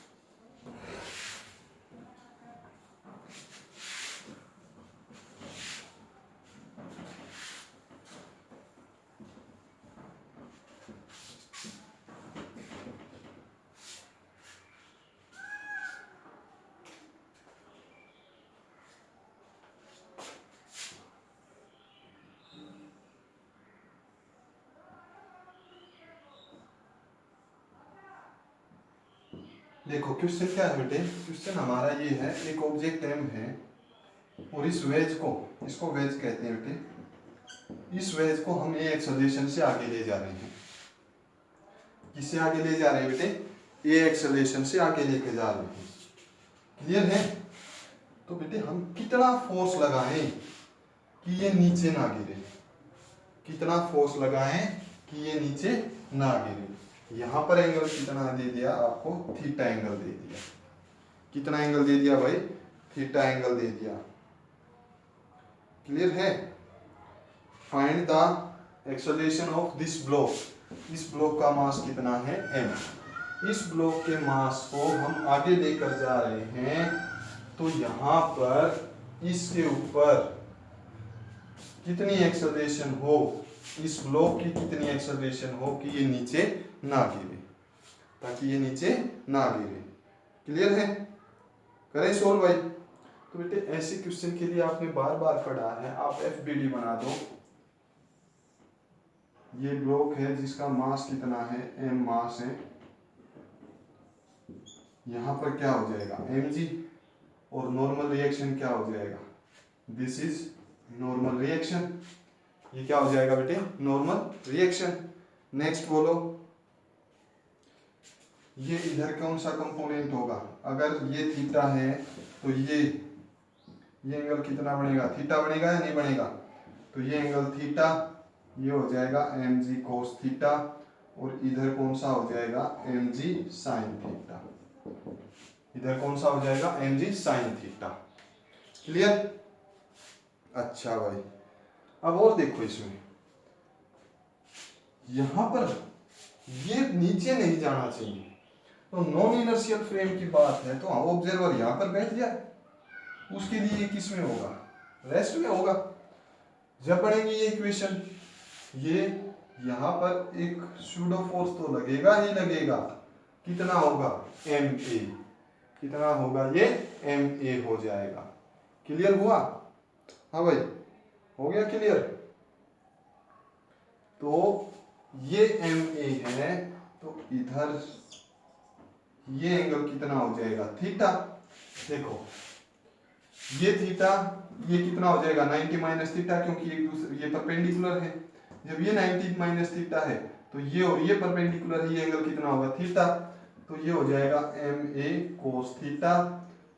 देखो क्वेश्चन क्या है बेटे, क्वेश्चन हमारा ये है, एक ऑब्जेक्ट एम है और इस वेज को, इसको वेज कहते हैं बेटे, इस वेज को हम ए एक्सेलरेशन से आगे ले जा रहे हैं। किससे आगे ले जा रहे हैं बेटे, ए एक्सेलरेशन से आगे लेके जा रहे हैं। क्लियर है। तो बेटे हम कितना फोर्स लगाएं कि ये नीचे ना गिरे, कितना फोर्स लगाएं कि ये नीचे ना गिरे। यहाँ पर एंगल कितना दे दिया आपको, थीटा एंगल दे दिया, कितना एंगल दे दिया भाई, थीटा एंगल दे दिया। क्लियर है। Find the acceleration of this block, इस ब्लॉक का मास कितना है m, इस ब्लॉक के मास को हम आगे लेकर जा रहे हैं, तो यहाँ पर इसके ऊपर कितनी एक्सेलरेशन हो, इस ब्लॉक की कितनी एक्सेलरेशन हो कि ये नीचे ना गिरे। ताकि ये नीचे ना गिरे। क्लियर है? करें सोल्व भाई। तो बेटे ऐसे क्वेश्चन के लिए आपने बार बार पढ़ा है, आप FBD बना दो। ये ब्लॉक है जिसका मास कितना है, m मास है। यहाँ पर क्या हो जाएगा mg, और नॉर्मल रिएक्शन क्या हो जाएगा, दिस इज नॉर्मल रिएक्शन। ये क्या हो जाएगा बेटे, नॉर्मल रिएक्शन। नेक्स्ट बोलो, ये इधर कौन सा कंपोनेंट होगा, अगर ये थीटा है तो ये एंगल कितना बनेगा, थीटा बनेगा या नहीं बनेगा, तो ये एंगल थीटा, ये हो जाएगा mg cos थीटा, और इधर कौन सा हो जाएगा mg sin थीटा, इधर कौन सा हो जाएगा mg sin थीटा। क्लियर? अच्छा भाई, अब और देखो इसमें, यहां पर ये नीचे नहीं जाना चाहिए, तो नॉन इनर्शियल फ्रेम की बात है, तो ऑब्जर्वर यहां पर बैठ जाए, उसके लिए किस में होगा, रेस्ट में होगा। जब बनेगी ये इक्वेशन, ये यहां पर एक सूडो फोर्स तो लगेगा ही लगेगा, कितना होगा ma, कितना होगा ये ma हो जाएगा। क्लियर हुआ? हाँ भाई, हो गया क्लियर? तो ये ma है, तो इधर ये एंगल कितना हो जाएगा थीटा। देखो ये थीटा, ये कितना हो जाएगा 90 माइनस थीटा, क्योंकि एक दूसरे ये परपेंडिकुलर है। जब ये 90 माइनस थीटा है तो ये और ये परपेंडिकुलर है, ये एंगल कितना होगा थीटा, तो ये हो जाएगा ma cos थीटा,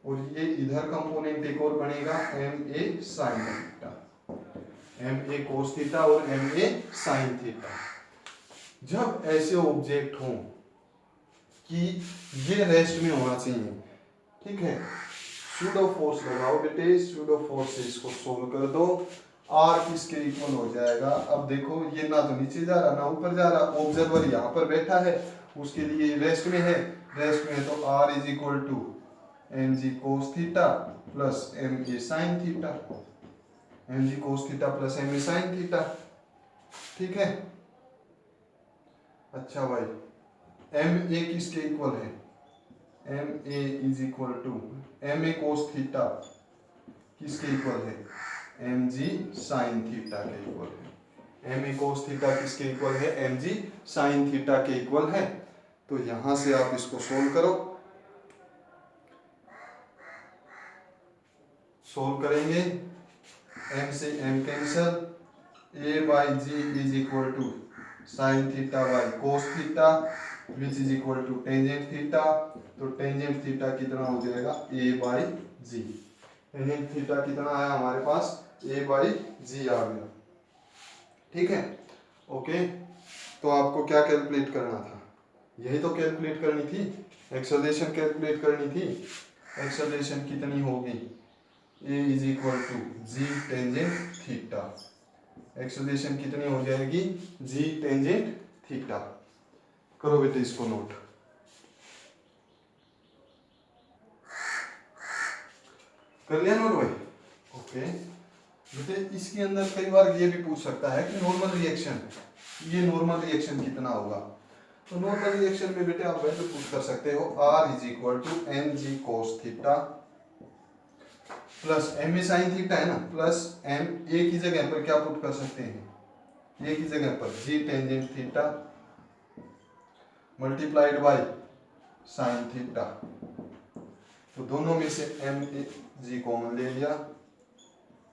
और ये इधर कंपोनेंट एक और बनेगा ma sin theta, ma cos theta और ma sin थीटा। जब ऐसे ऑब्जेक्ट हो कि ये रेस्ट में होना चाहिए, ठीक है, सूडो फोर्स लगाओ बेटे, सूडो फोर्स से इसको सोल्व कर दो, r किसके इक्वल हो जाएगा। अब देखो ये ना तो नीचे जा रहा ना ऊपर जा रहा, ऑब्जर्वर यहाँ पर बैठा है, उसके लिए रेस्ट में है, रेस्ट में है, तो r is equal to mg cos theta plus ma sin theta, mg cos theta plus ma sin theta. ठीक है? अच्छा भाई, ma किसके इक्वल है, ma is equal to ma cos theta किसके इक्वल है, mg sin थीटा के equal है। ma cos थीटा किसके इक्वल है, mg sin थीटा के इक्वल है। तो यहां से आप इसको सोल्व करो, सोल्व करेंगे, m से m cancel, a by g is equal to sine theta by cos theta which is equal to tangent theta. तो टेंजेंट थीटा कितना हो जाएगा a by ji, tangent theta कितना आया हमारे पास, a बाई जी आ गया। ठीक है? ओके, तो आपको क्या कैलकुलेट करना था, यही तो कैलकुलेट करनी थी, एक्सेलरेशन कैलकुलेट करनी थी। एक्सेलरेशन कितनी होगी, a is equal to ji tangent theta, acceleration कितनी हो जाएगी, जी टेंजेंट थीटा। करो बेटे इसको नोट, कर लिया नोट भाई? ओके बेटे, इसके अंदर कई बार ये भी पूछ सकता है कि नॉर्मल रिएक्शन, ये नॉर्मल रिएक्शन कितना होगा। तो नॉर्मल रिएक्शन में बेटे आप वैसे पुट कर सकते हो, r is equal to M G cos theta plus M A sine theta है ना, प्लस एम ए की जगह पर क्या पुट कर सकते हैं, ए की जगह पर g tangent theta multiplied by sine theta. तो दोनों में से एम जी कॉमन ले लिया,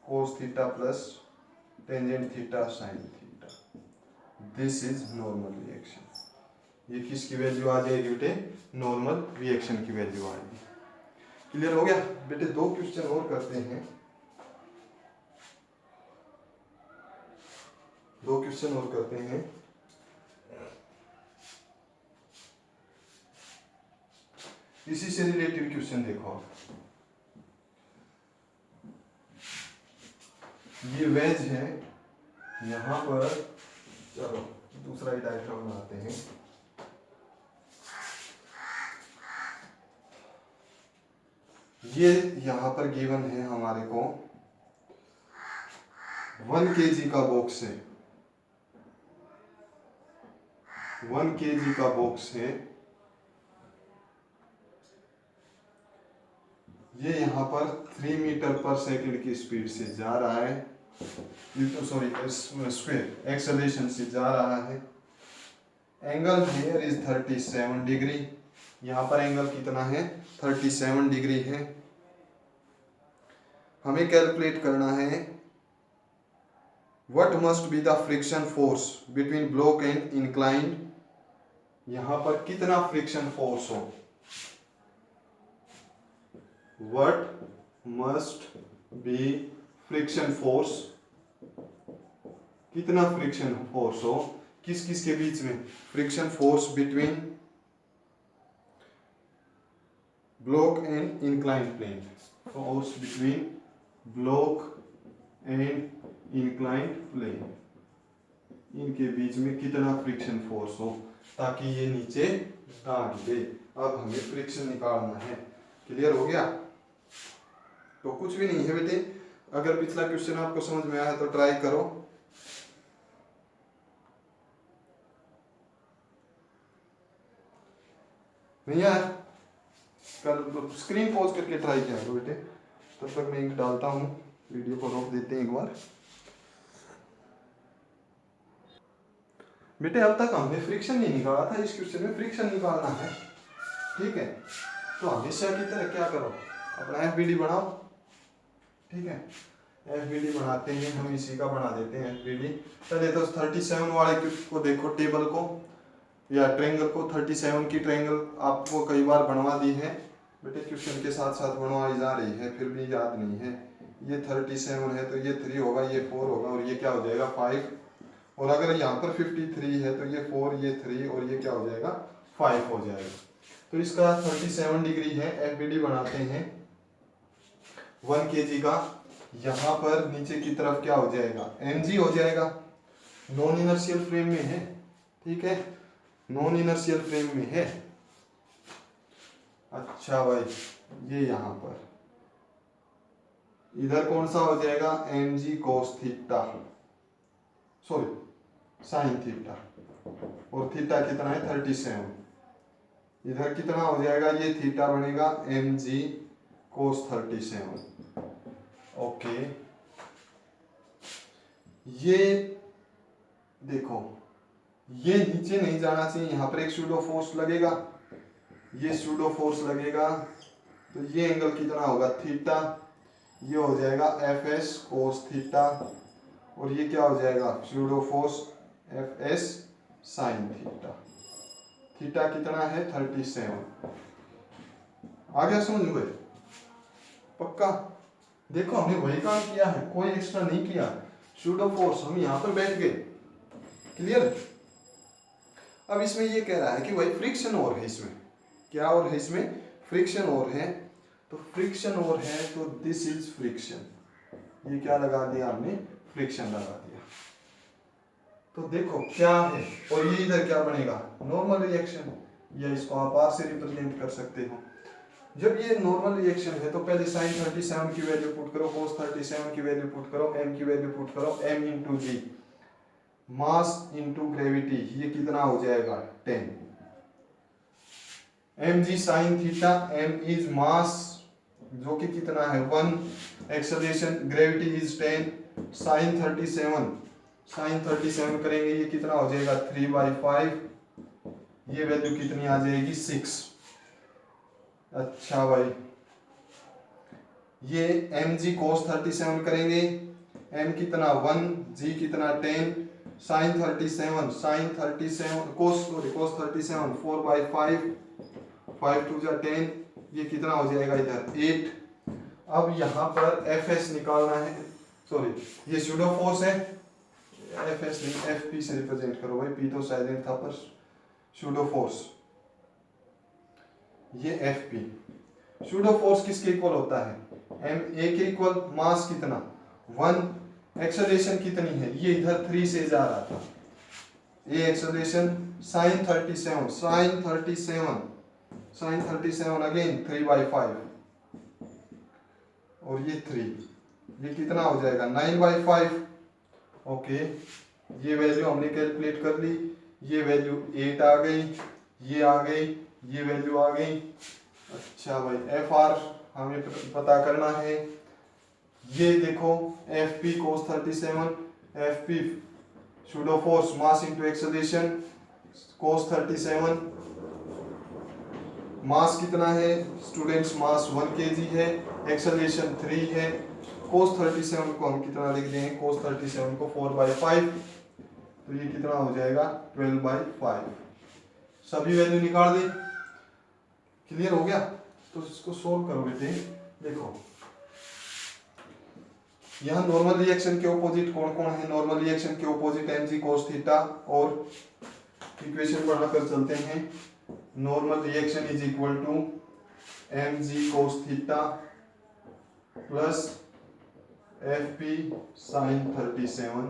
cos theta plus tangent theta sine theta, this is normal reaction. ये किसकी वैल्यू आ जाएगी बेटे, नॉर्मल रिएक्शन की वैल्यू आएगी। क्लियर हो गया बेटे? दो क्वेश्चन और करते हैं, दो क्वेश्चन और करते हैं। इसी से रिलेटेड क्वेश्चन देखो, ये वेज है, यहां पर चलो दूसरा ही डायग्राम बनाते हैं। ये यहां पर गिवन है हमारे को 1 kg का बॉक्स है, 1 kg का बॉक्स है, ये यहाँ पर 3 मीटर पर सेकंड की स्पीड से जा रहा है, सॉरी स्क्वायर एक्सेलरेशन से जा रहा है। एंगल हियर इज 37 डिग्री, यहाँ पर एंगल कितना है 37 डिग्री है। हमें कैलकुलेट करना है what must be the friction force between block and inclined, यहाँ पर कितना फ्रिक्शन फोर्स हो। What must be friction force, कितना फ्रिक्शन फोर्स हो किस किस के बीच में, friction force between block and inclined plane, force between block and inclined plane, इनके बीच में कितना फ्रिक्शन फोर्स हो ताकि ये नीचे ना गिरे। अब हमें फ्रिक्शन निकालना है। क्लियर हो गया? तो कुछ भी नहीं है बेटे, अगर पिछला क्वेश्चन आपको समझ में आया है तो ट्राई करो। नहीं यार, कर स्क्रीन पॉज करके ट्राई किया करो बेटे। तब तक मैं एक डालता हूँ, वीडियो को रोक देते हैं एक बार। बेटे अब तक हमने फ्रिक्शन नहीं निकाला था, इस क्वेश्चन में फ्रिक्शन निकालना है। ठीक है, तो हमेशा की तरह क्या करो, अपना एफबीडी बनाओ। ठीक है, एफबीडी बनाते हैं हम, इसी का बना देते हैं एफबीडी। पहले तो 37 वाले को देखो, टेबल को या ट्रायंगल को। 37 की ट्रायंगल आपको कई बार बनवा दी है बेटे, क्वेश्चन के साथ साथ बनवाई जा रही है, फिर भी याद नहीं है। ये 37 है तो ये 3 होगा, ये 4 होगा और ये क्या हो जाएगा 5। और अगर यहाँ पर 53 है तो ये 4, ये 3 और ये क्या हो जाएगा 5 हो जाएगा। तो इसका 37 डिग्री है। एफबीडी बनाते हैं 1 kg का। यहाँ पर नीचे की तरफ क्या हो जाएगा mg हो जाएगा। नॉन इनर्शियल फ्रेम में है। ठीक है, नॉन इनर्शियल फ्रेम में है। अच्छा भाई, ये यहाँ पर इधर कौन सा हो जाएगा mg cos theta, sorry sine theta, और थीटा कितना है 37। इधर कितना हो जाएगा, ये थीटा बनेगा mg cos 37। ओके, ये देखो ये नीचे नहीं जाना चाहिए, यहाँ पर एक सूडो फोर्स लगेगा, ये सूडो फोर्स लगेगा तो ये एंगल कितना होगा थीटा, ये हो जाएगा fs cos थीटा, और ये क्या हो जाएगा pseudo force fs sin theta. Theta कितना है 37। आ गया समझ में? पक्का? देखो हमने वही काम किया है, कोई एक्स्ट्रा नहीं किया। सूडो फोर्स हम यहाँ पर बैठ गए। क्लियर? अब इसमें ये कह रहा है कि भाई फ्रिक्शन और है, इसमें क्या और है, इसमें फ्रिक्शन और है। तो फ्रिक्शन और है तो दिस इज फ्रिक्शन, ये क्या लगा दिया हमने फ्रिक्शन लगा दिया। तो देखो क्या है, और ये इधर क्या बनेगा नॉर्मल रिएक्शन, या इसको आप आर से रिप्रेजेंट कर सकते हो। जब ये नॉर्मल रिएक्शन है तो पहले sin 37 की वैल्यू पुट करो, cos 37 की वैल्यू पुट करो, m की वैल्यू पुट करो, m इंटू जी, मास इंटू ग्रेविटी, ये कितना हो जाएगा 10। mg sin theta, m is mass जो कि कितना है 1, एक्सेलरेशन ग्रेविटी इज 10, sin 37 करेंगे ये कितना हो जाएगा 3/5, ये वैल्यू कितनी आ जाएगी 6। अच्छा भाई, ये mg cos 37 करेंगे, m कितना 1, g कितना 10, sin 37 cos 37 4/5, 5 2 10, ये कितना हो जाएगा इधर 8। अब यहाँ पर fs निकालना है, सॉरी ये सूडो फोर्स है, fs नहीं fp से रिप्रेजेंट करो भाई, p तो साइलेंट था पर सूडो फोर्स, ये fp। सूडो फोर्स किसके इक्वल होता है m a के इक्वल, मास कितना 1, एक्सेलरेशन कितनी है, ये इधर 3 से जा रहा था, ये एक्सेलरेशन sin 37 अगेन 3/5, और ये 3, ये कितना हो जाएगा 9/5। ओके, ये वैल्यू हमने कैलकुलेट कर ली, ये वैल्यू 8 आ गई, ये आ गई, ये वैल्यू आ गई। अच्छा भाई, एफ आर हमें पता करना है। ये देखो f p cos 37, f p pseudo force mass into acceleration cos 37, mass कितना है स्टूडेंट्स, मास 1 kg है, एक्सेलरेशन 3 है। कोस 37 को हम कितना लिख देंगे, कोस 37 को 4/5, तो ये कितना हो जाएगा 12/5। सभी वैल्यू निकाल दी, क्लियर हो गया। तो इसको सोल्व करो बेटे। देखो यहाँ नॉर्मल रिएक्शन के ऑपोजिट कौन कौन है, नॉर्मल रिएक्शन के ऑपोजिट mg cos थीटा, और इक्वेशन बढ़ाकर चलते हैं। Normal reaction is equal to mg cos theta plus fp sin 37।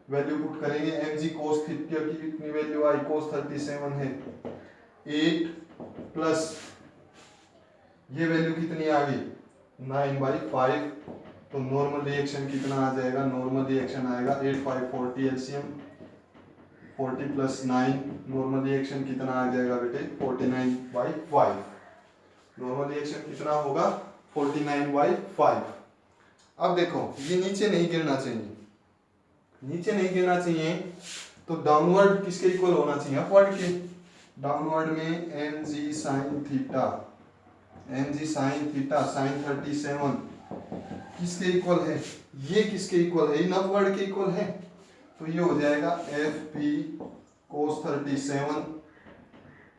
Value put करेंगे, mg cos थीटा की कितनी वैल्यू आई, cos 37 है 8 प्लस ये वैल्यू कितनी आ गई 9/5, तो नॉर्मल रिएक्शन कितना आ जाएगा, नॉर्मल रिएक्शन आएगा 8 5 40 एलसीएम 40 प्लस 9, नॉर्मल रिएक्शन कितना आ जाएगा बेटे 49/5। नॉर्मल रिएक्शन कितना होगा 49/5। अब देखो ये नीचे नहीं गिरना चाहिए, नीचे नहीं गिरना चाहिए, तो डाउनवर्ड किसके इक्वल होना चाहिए, अपवर्ड के। डाउनवर्ड में mg sin theta, mg sin theta sin 37 किसके इक्वल है, ये किसके इक्वल है, इन अपवर्ड के इक्वल है। तो ये हो जाएगा fp cos 37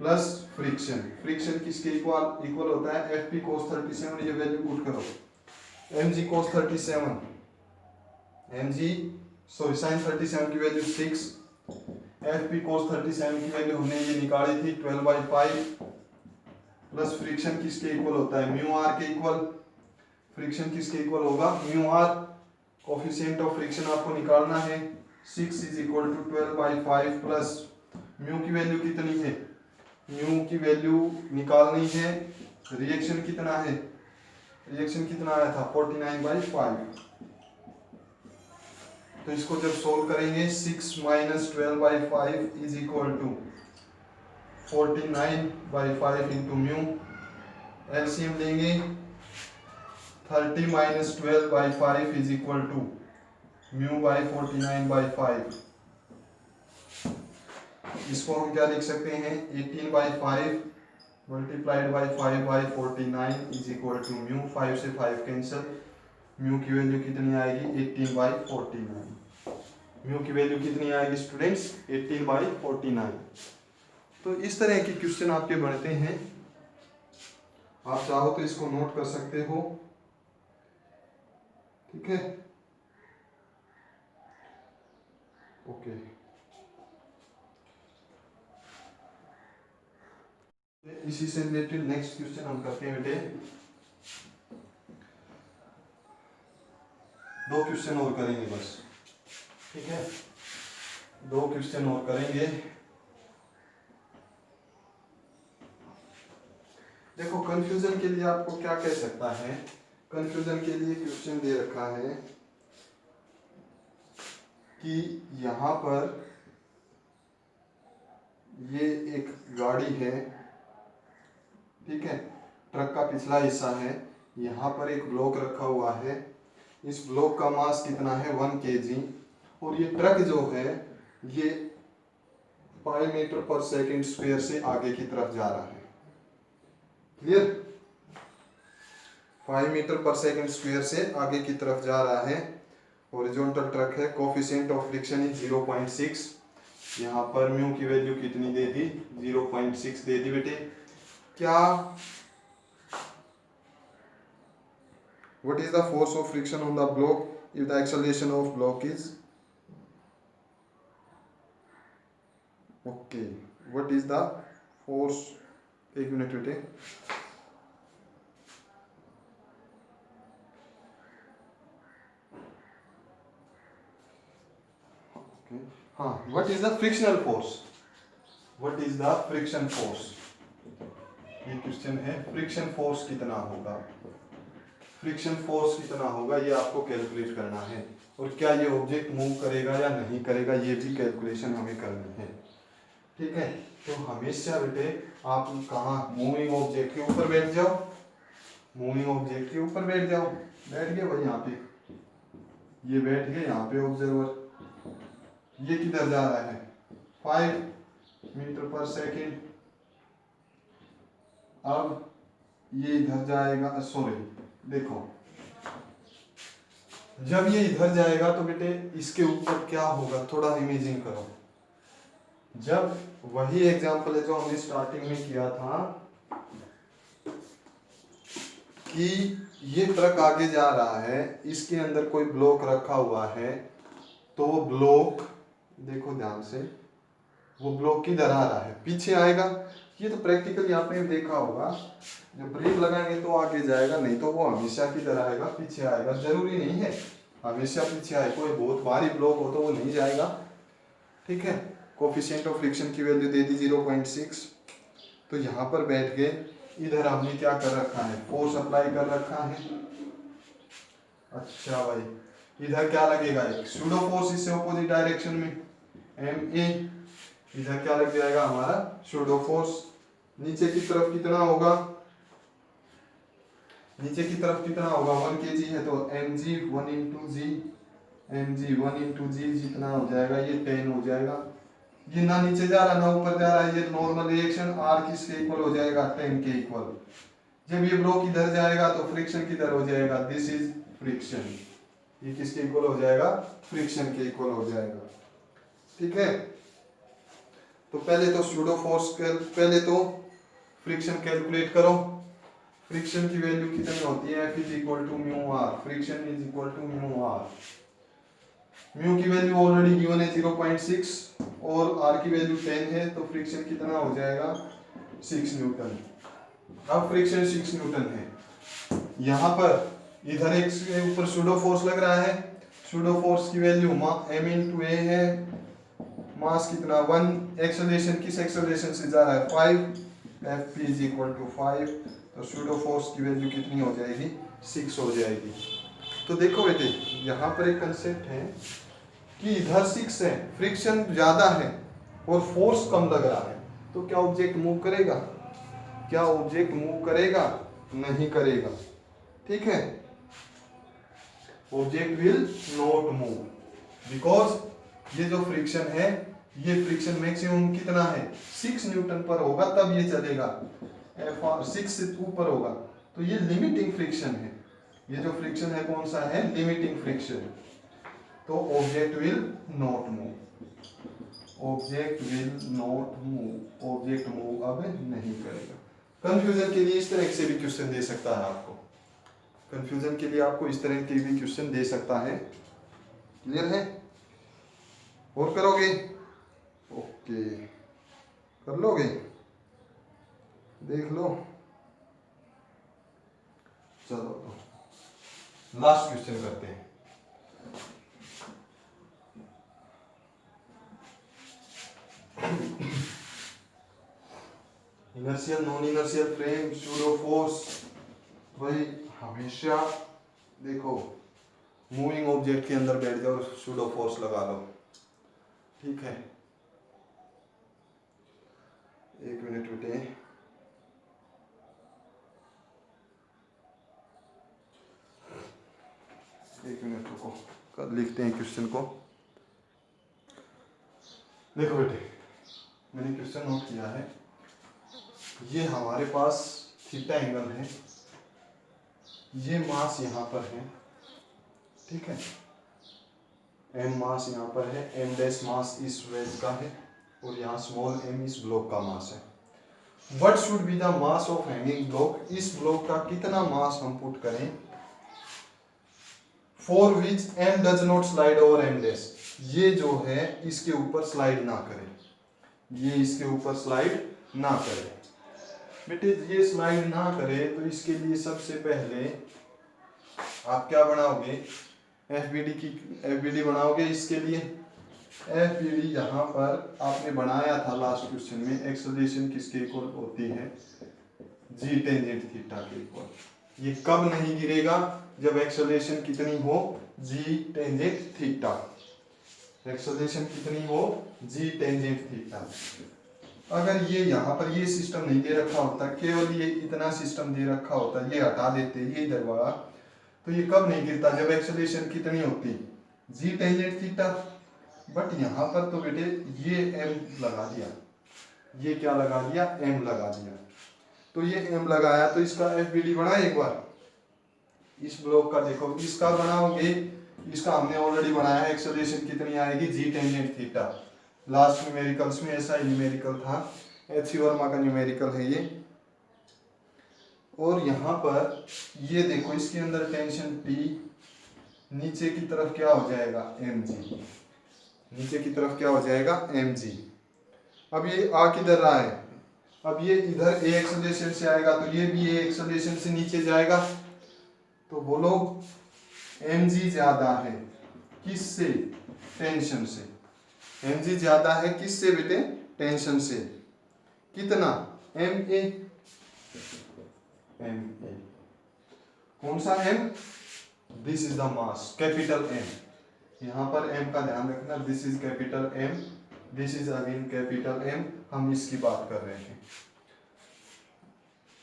plus friction, friction किसके इक्वल होता है fp cos 37, ये वैल्यू पुट करो, mg cos 37 sin 37 की वैल्यू 6, fp cos 37 की वैल्यू हमने ये निकाली थी 12/5, प्लस फ्रिक्शन किसके इक्वल होता है म्यू आर के इक्वल। फ्रिक्शन किसके इक्वल होगा mu R, coefficient of friction आपको निकालना है, 6 is equal to 12/5 plus mu की वैल्यू कितनी है, म्यू की वैल्यू निकालनी है, रिएक्शन कितना है, रिएक्शन कितना आया था 49/5। तो इसको जब सोल्व करेंगे 6 minus 12/5 is equal to 49/5 into mu, LCM लेंगे 30 minus 12/5 is equal to mu by 49/5। इसको हम क्या लिख सकते हैं 18/5 multiplied by 5/49 is equal to mu, 5 से 5 कैंसिल, म्यू की वैल्यू कितनी आएगी 18/49। म्यू की वैल्यू कितनी आएगी स्टूडेंट्स 18/49। तो इस तरह के क्वेश्चन आपके बनते हैं, आप चाहो तो इसको नोट कर सकते हो, ठीक है ओके। इसी से रिलेटेड नेक्स्ट क्वेश्चन हम करते हैं बेटे, 2 क्वेश्चन और करेंगे बस, ठीक है 2 क्वेश्चन और करेंगे। देखो कंफ्यूजन के लिए आपको क्या कह सकता है, कंफ्यूजन के लिए क्वेश्चन दे रखा है कि यहाँ पर ये एक गाड़ी है, ठीक है ट्रक का पिछला हिस्सा है, यहाँ पर एक ब्लॉक रखा हुआ है, इस ब्लॉक का मास कितना है 1 kg, और ये ट्रक जो है ये 5 मीटर पर सेकंड स्क्वायर से आगे की तरफ जा रहा है, क्लियर 5 मीटर पर सेकंड स्क्वायर से आगे की तरफ जा रहा है, हॉरिजॉन्टल ट्रक है, कोफिशिएंट ऑफ फ्रिक्शन इज 0.6, यहाँ पर म्यू की वैल्यू कितनी दे दी 0.6 दे दी बेटे। क्या what is the force of friction on the block if the acceleration of block is okay, what is the force, एक मिनट बेटे, हाँ what is the frictional force, what is the friction force, ये question है friction force कितना होगा, friction force कितना होगा ये आपको कैलकुलेट करना है, और क्या ये ऑब्जेक्ट मूव करेगा या नहीं करेगा ये भी कैलकुलेशन हमें करनी है, ठीक है। तो हमेशा बेटे आप कहाँ मूविंग ऑब्जेक्ट के ऊपर बैठ जाओ, मूविंग ऑब्जेक्ट के ऊपर बैठ जाओ, बैठ गए भाई यहाँ पे, ये बैठ गए यहाँ पे ऑब्जर्वर, ये किधर जा रहा है 5 मीटर पर सेकेंड। अब ये इधर जाएगा, सॉरी देखो, जब ये इधर जाएगा तो बेटे इसके ऊपर क्या होगा, थोड़ा इमेजिन करो। जब वही एग्जांपल है जो हमने स्टार्टिंग में किया था कि ये ट्रक आगे जा रहा है, इसके अंदर कोई ब्लॉक रखा हुआ है, तो वो ब्लॉक देखो ध्यान से, वो ब्लॉक किधर आ रहा है, पीछे आएगा। ये तो प्रैक्टिकली आपने देखा होगा, जब ब्रेक लगाएंगे तो आगे जाएगा, नहीं तो वो हमेशा किधर आएगा, पीछे आएगा। जरूरी नहीं है हमेशा पीछे आए, कोई बहुत भारी ब्लॉक हो तो वो नहीं जाएगा। ठीक है, कोफिशिएंट ऑफ फ्रिक्शन की वैल्यू दे दी 0.6। तो यहाँ पर बैठ गए, इधर हमने क्या कर रखा है, फोर्स अप्लाई कर रखा है। अच्छा भाई, इधर क्या लगेगा, एक सूडो फोर्स इससे अपोजिट डायरेक्शन में MA, इधर क्या लग जाएगा हमारा सूडो फोर्स। नीचे की तरफ कितना होगा, नीचे की तरफ कितना होगा 1 kg है तो mg 1 into g, mg 1 into g जितना हो जाएगा ये 10 हो जाएगा। ये ना नीचे जा रहा ना ऊपर जा रहा है, ये नॉर्मल रिएक्शन r किसके इक्वल हो जाएगा 10 के इक्वल। जब ये ब्लॉक इधर जाएगा तो फ्रिक्शन किधर हो जाएगा, दिस इज फ्रिक्शन, ये किसके इक्वल हो जाएगा, फ्रिक्शन के इक्वल हो जाएगा। ठीक है, तो पहले तो सूडो फोर्स पहले तो फ्रिक्शन कैलकुलेट करो। फ्रिक्शन की वैल्यू कितनी होती है, F is equal to mu R, friction is equal to mu R. Mu की वैल्यू ऑलरेडी गिवन है 0.6 और आर की वैल्यू 10 है, तो फ्रिक्शन कितना हो जाएगा 6 न्यूटन। अब फ्रिक्शन 6 न्यूटन है, यहाँ पर इधर एक के ऊपर सूडो फोर्स लग रहा है, सूडो फोर्स की वैल्यू m into a है, मास कितना 1, एक्सेलरेशन किस एक्सेलरेशन से जा रहा है 5, Fp इज इक्वल टू 5, तो सूडो फोर्स की वैल्यू कितनी हो जाएगी 6 हो जाएगी। तो देखो बेटे यहाँ पर एक कंसेप्ट है कि इधर 6 है, फ्रिक्शन ज्यादा है और फोर्स कम लग रहा है, तो क्या ऑब्जेक्ट मूव करेगा, क्या ऑब्जेक्ट मूव करेगा, नहीं करेगा। ठीक है, object will not move because ये जो फ्रिक्शन है, ये फ्रिक्शन मैक्सिमम कितना है 6 न्यूटन पर होगा तब ये चलेगा, Fr 6 से ऊपर होगा तो ये लिमिटिंग फ्रिक्शन है। ये जो फ्रिक्शन है कौन सा है, लिमिटिंग फ्रिक्शन। तो object will not move, object will not move, object move अब नहीं करेगा। कंफ्यूजन के लिए इस तरह से भी क्वेश्चन दे सकता है आपको, कंफ्यूजन के लिए आपको इस तरह के भी क्वेश्चन दे सकता है। क्लियर है, और करोगे, ओके कर लोगे, देख लो। चलो तो लास्ट क्वेश्चन करते हैं। Inertial non inertial frame pseudo force, भाई हमेशा देखो मूविंग ऑब्जेक्ट के अंदर बैठ जाओ, सूडो फोर्स लगा लो। ठीक है, एक मिनट बेटे, एक मिनट रुको, कर लिखते हैं क्वेश्चन को। देखो बेटे मैंने क्वेश्चन नोट किया है, ये हमारे पास थीटा एंगल है, ये मास यहाँ पर है, ठीक है, m मास यहाँ पर है, m डैश मास इस वेज का है और यहाँ स्मॉल m इस ब्लॉक का मास है। What should be the mass of hanging block, इस ब्लॉक का कितना मास हम पुट करें for which m does not slide over m dash, ये जो है इसके ऊपर स्लाइड ना करे, ये इसके ऊपर स्लाइड ना करे। बेटे ये स्लाइड ना करे तो इसके लिए सबसे पहले आप क्या बनाओगे, FBD बनाओगे। इसके लिए FBD यहाँ पर आपने बनाया था लास्ट क्वेश्चन में, एक्सेलरेशन किसके इक्वल होती है, जी टेंजेंट थीटा के इक्वल। ये कब नहीं गिरेगा, जब एक्सेलरेशन कितनी हो, जी टेंजेंट थीटा, एक्सेलरेशन कितनी हो, जी टेंजेंट थीटा। अगर ये यहाँ पर ये सिस्टम नहीं दे रखा होता, केवल ये इतना सिस्टम दे रखा होता, ये हटा देते ये इधर वाला, तो ये कब नहीं गिरता, जब एक्सेलरेशन कितनी होती, जी टेंजेंट थीटा। बट यहाँ पर तो बेटे ये एम लगा दिया, ये क्या लगा दिया, एम लगा दिया। तो ये एम लगाया तो इसका एफ बी डी बना एक बार, इस ब्लॉक का देखो, इसका बनाओगे, इसका हमने ऑलरेडी बनाया है, एक्सेलरेशन कितनी आएगी, जी टेंजेंट थीटा। लास्ट न्यूमेरिकल्स में ऐसा ही न्यूमेरिकल था, एच वर्मा का न्यूमेरिकल है ये। और यहाँ पर ये देखो, इसके अंदर टेंशन टी, नीचे की तरफ क्या हो जाएगा, एम जी, नीचे की तरफ क्या हो जाएगा, एम जी। अब ये आ किधर रहा है, अब ये इधर ए एक्सेलरेशन से आएगा, तो ये भी ए एक्सेलरेशन से नीचे जाएगा। तो बोलो एम जी ज्यादा है किससे, टेंशन से। एम जी ज्यादा है किससे बेटे, टेंशन से। कितना, एम ए, एम ए, कौन सा M, this is the mass, capital M. यहाँ पर एम का ध्यान रखना, this is capital M, this is again capital M, हम इसकी बात कर रहे हैं।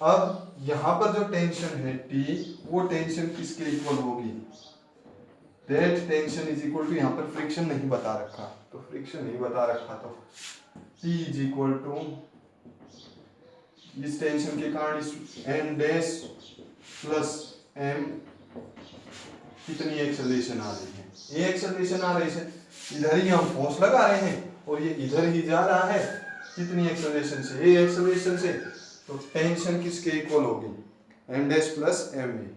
अब यहाँ पर जो टेंशन है टी, वो टेंशन किसके इक्वल होगी, that tension is equal to, यहाँ पर फ्रिक्शन नहीं बता रखा, तो फ्रिक्शन नहीं बता रखा, तो टी इज इक्वल टू, इस टेंशन के कारण इस एम डैश प्लस एम, कितनी एक्सेलरेशन आ रही है, ए एक्सेलरेशन आ रही है, इधर ही हम फोर्स लगा रहे हैं और ये इधर ही जा रहा है, कितनी एक्सेलरेशन से, ए एक्सेलरेशन से। तो टेंशन किसके इक्वल होगी, M dash plus M A.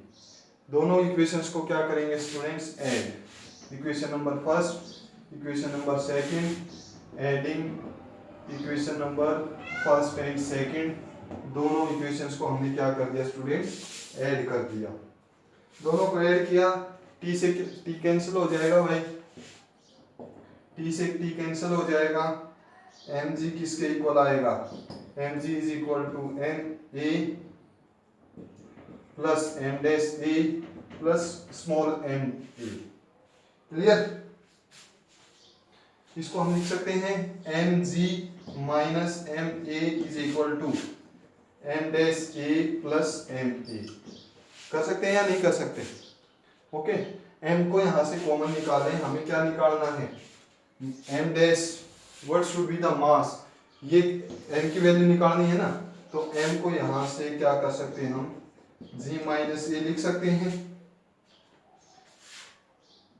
दोनों इक्वेशंस को क्या करेंगे students, add. Equation number first, equation number second, adding equation number first and second, दोनों इक्वेशंस को हमने क्या कर दिया स्टूडेंट्स, ऐड कर दिया। दोनों को ऐड किया, टी से टी कैंसिल हो जाएगा भाई, टी से टी कैंसिल हो जाएगा, एम जी किसके इक्वल आएगा, M G is equal to M A plus M dash A plus small M A. Clear, इसको हम लिख सकते हैं M ji minus M A is equal to M dash A plus M A. कर सकते हैं या नहीं कर सकते, ओके। एम को यहां से कॉमन निकालें, हमें क्या निकालना है, M dash, what should be the mass, ये एम की वैल्यू निकालनी है ना, तो एम को यहां से क्या कर सकते हैं हम, जी माइनस ए लिख सकते हैं,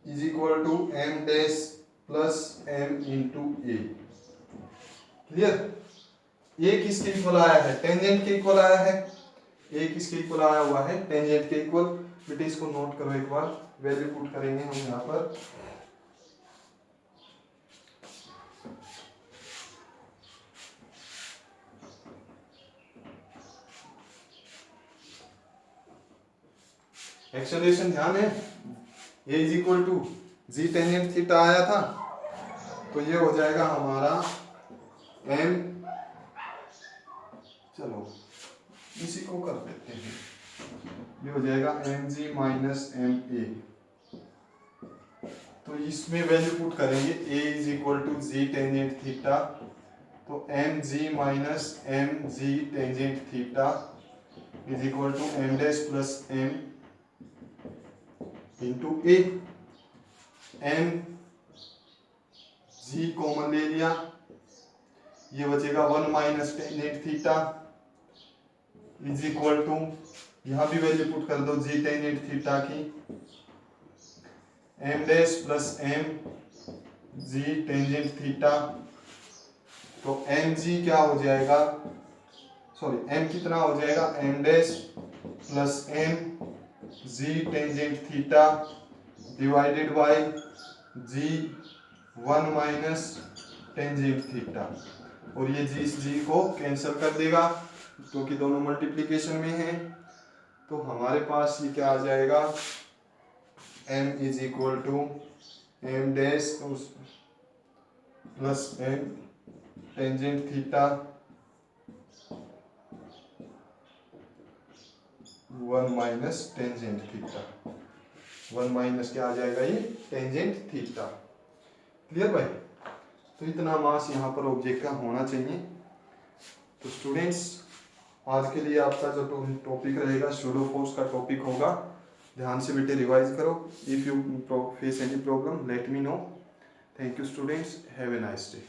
is equal to M dash plus m into a. Clear, a किसके इक्वल आया है, टेंजेंट के इक्वल आया है, ए किसके इक्वल आया हुआ है, टेंजेंट के इक्वल। बेटे इसको नोट करो एक बार, वैल्यू पुट करेंगे हम यहाँ पर, एक्सेलरेशन ध्यान है, a is equal to ji tangent theta आया था, तो ये हो जाएगा हमारा एम, चलो इसी को कर देते हैं, ये हो जाएगा m ji minus M a. तो इसमें वैल्यू पुट करेंगे, a is equal to ji tangent theta, तो m ji minus m ji tangent theta is equal to M dash plus m into a. M g common ले लिया, ये बचेगा 1 minus tangent theta is equal to, यहां भी value put कर दो g tangent theta की, m dash plus M G tangent theta. तो एम जी क्या हो जाएगा, सॉरी एम कितना हो जाएगा, M dash plus M G tangent theta divided by G 1 minus tangent theta, और ये जी इस जी को कैंसिल कर देगा क्योंकि दोनों मल्टीप्लिकेशन में हैं। तो हमारे पास ये क्या आ जाएगा, m is equal to M dash plus M tangent theta 1 minus tangent theta, 1 minus क्या आ जाएगा, ये टेंजेंट थीटा। क्लियर भाई, तो इतना मास यहाँ पर ऑब्जेक्ट का होना चाहिए। तो स्टूडेंट्स, आज के लिए आपका जो टॉपिक रहेगा स्यूडो फोर्स का टॉपिक होगा। ध्यान से बेटे रिवाइज करो। If you face any problem let me know. Thank you students, have a nice day.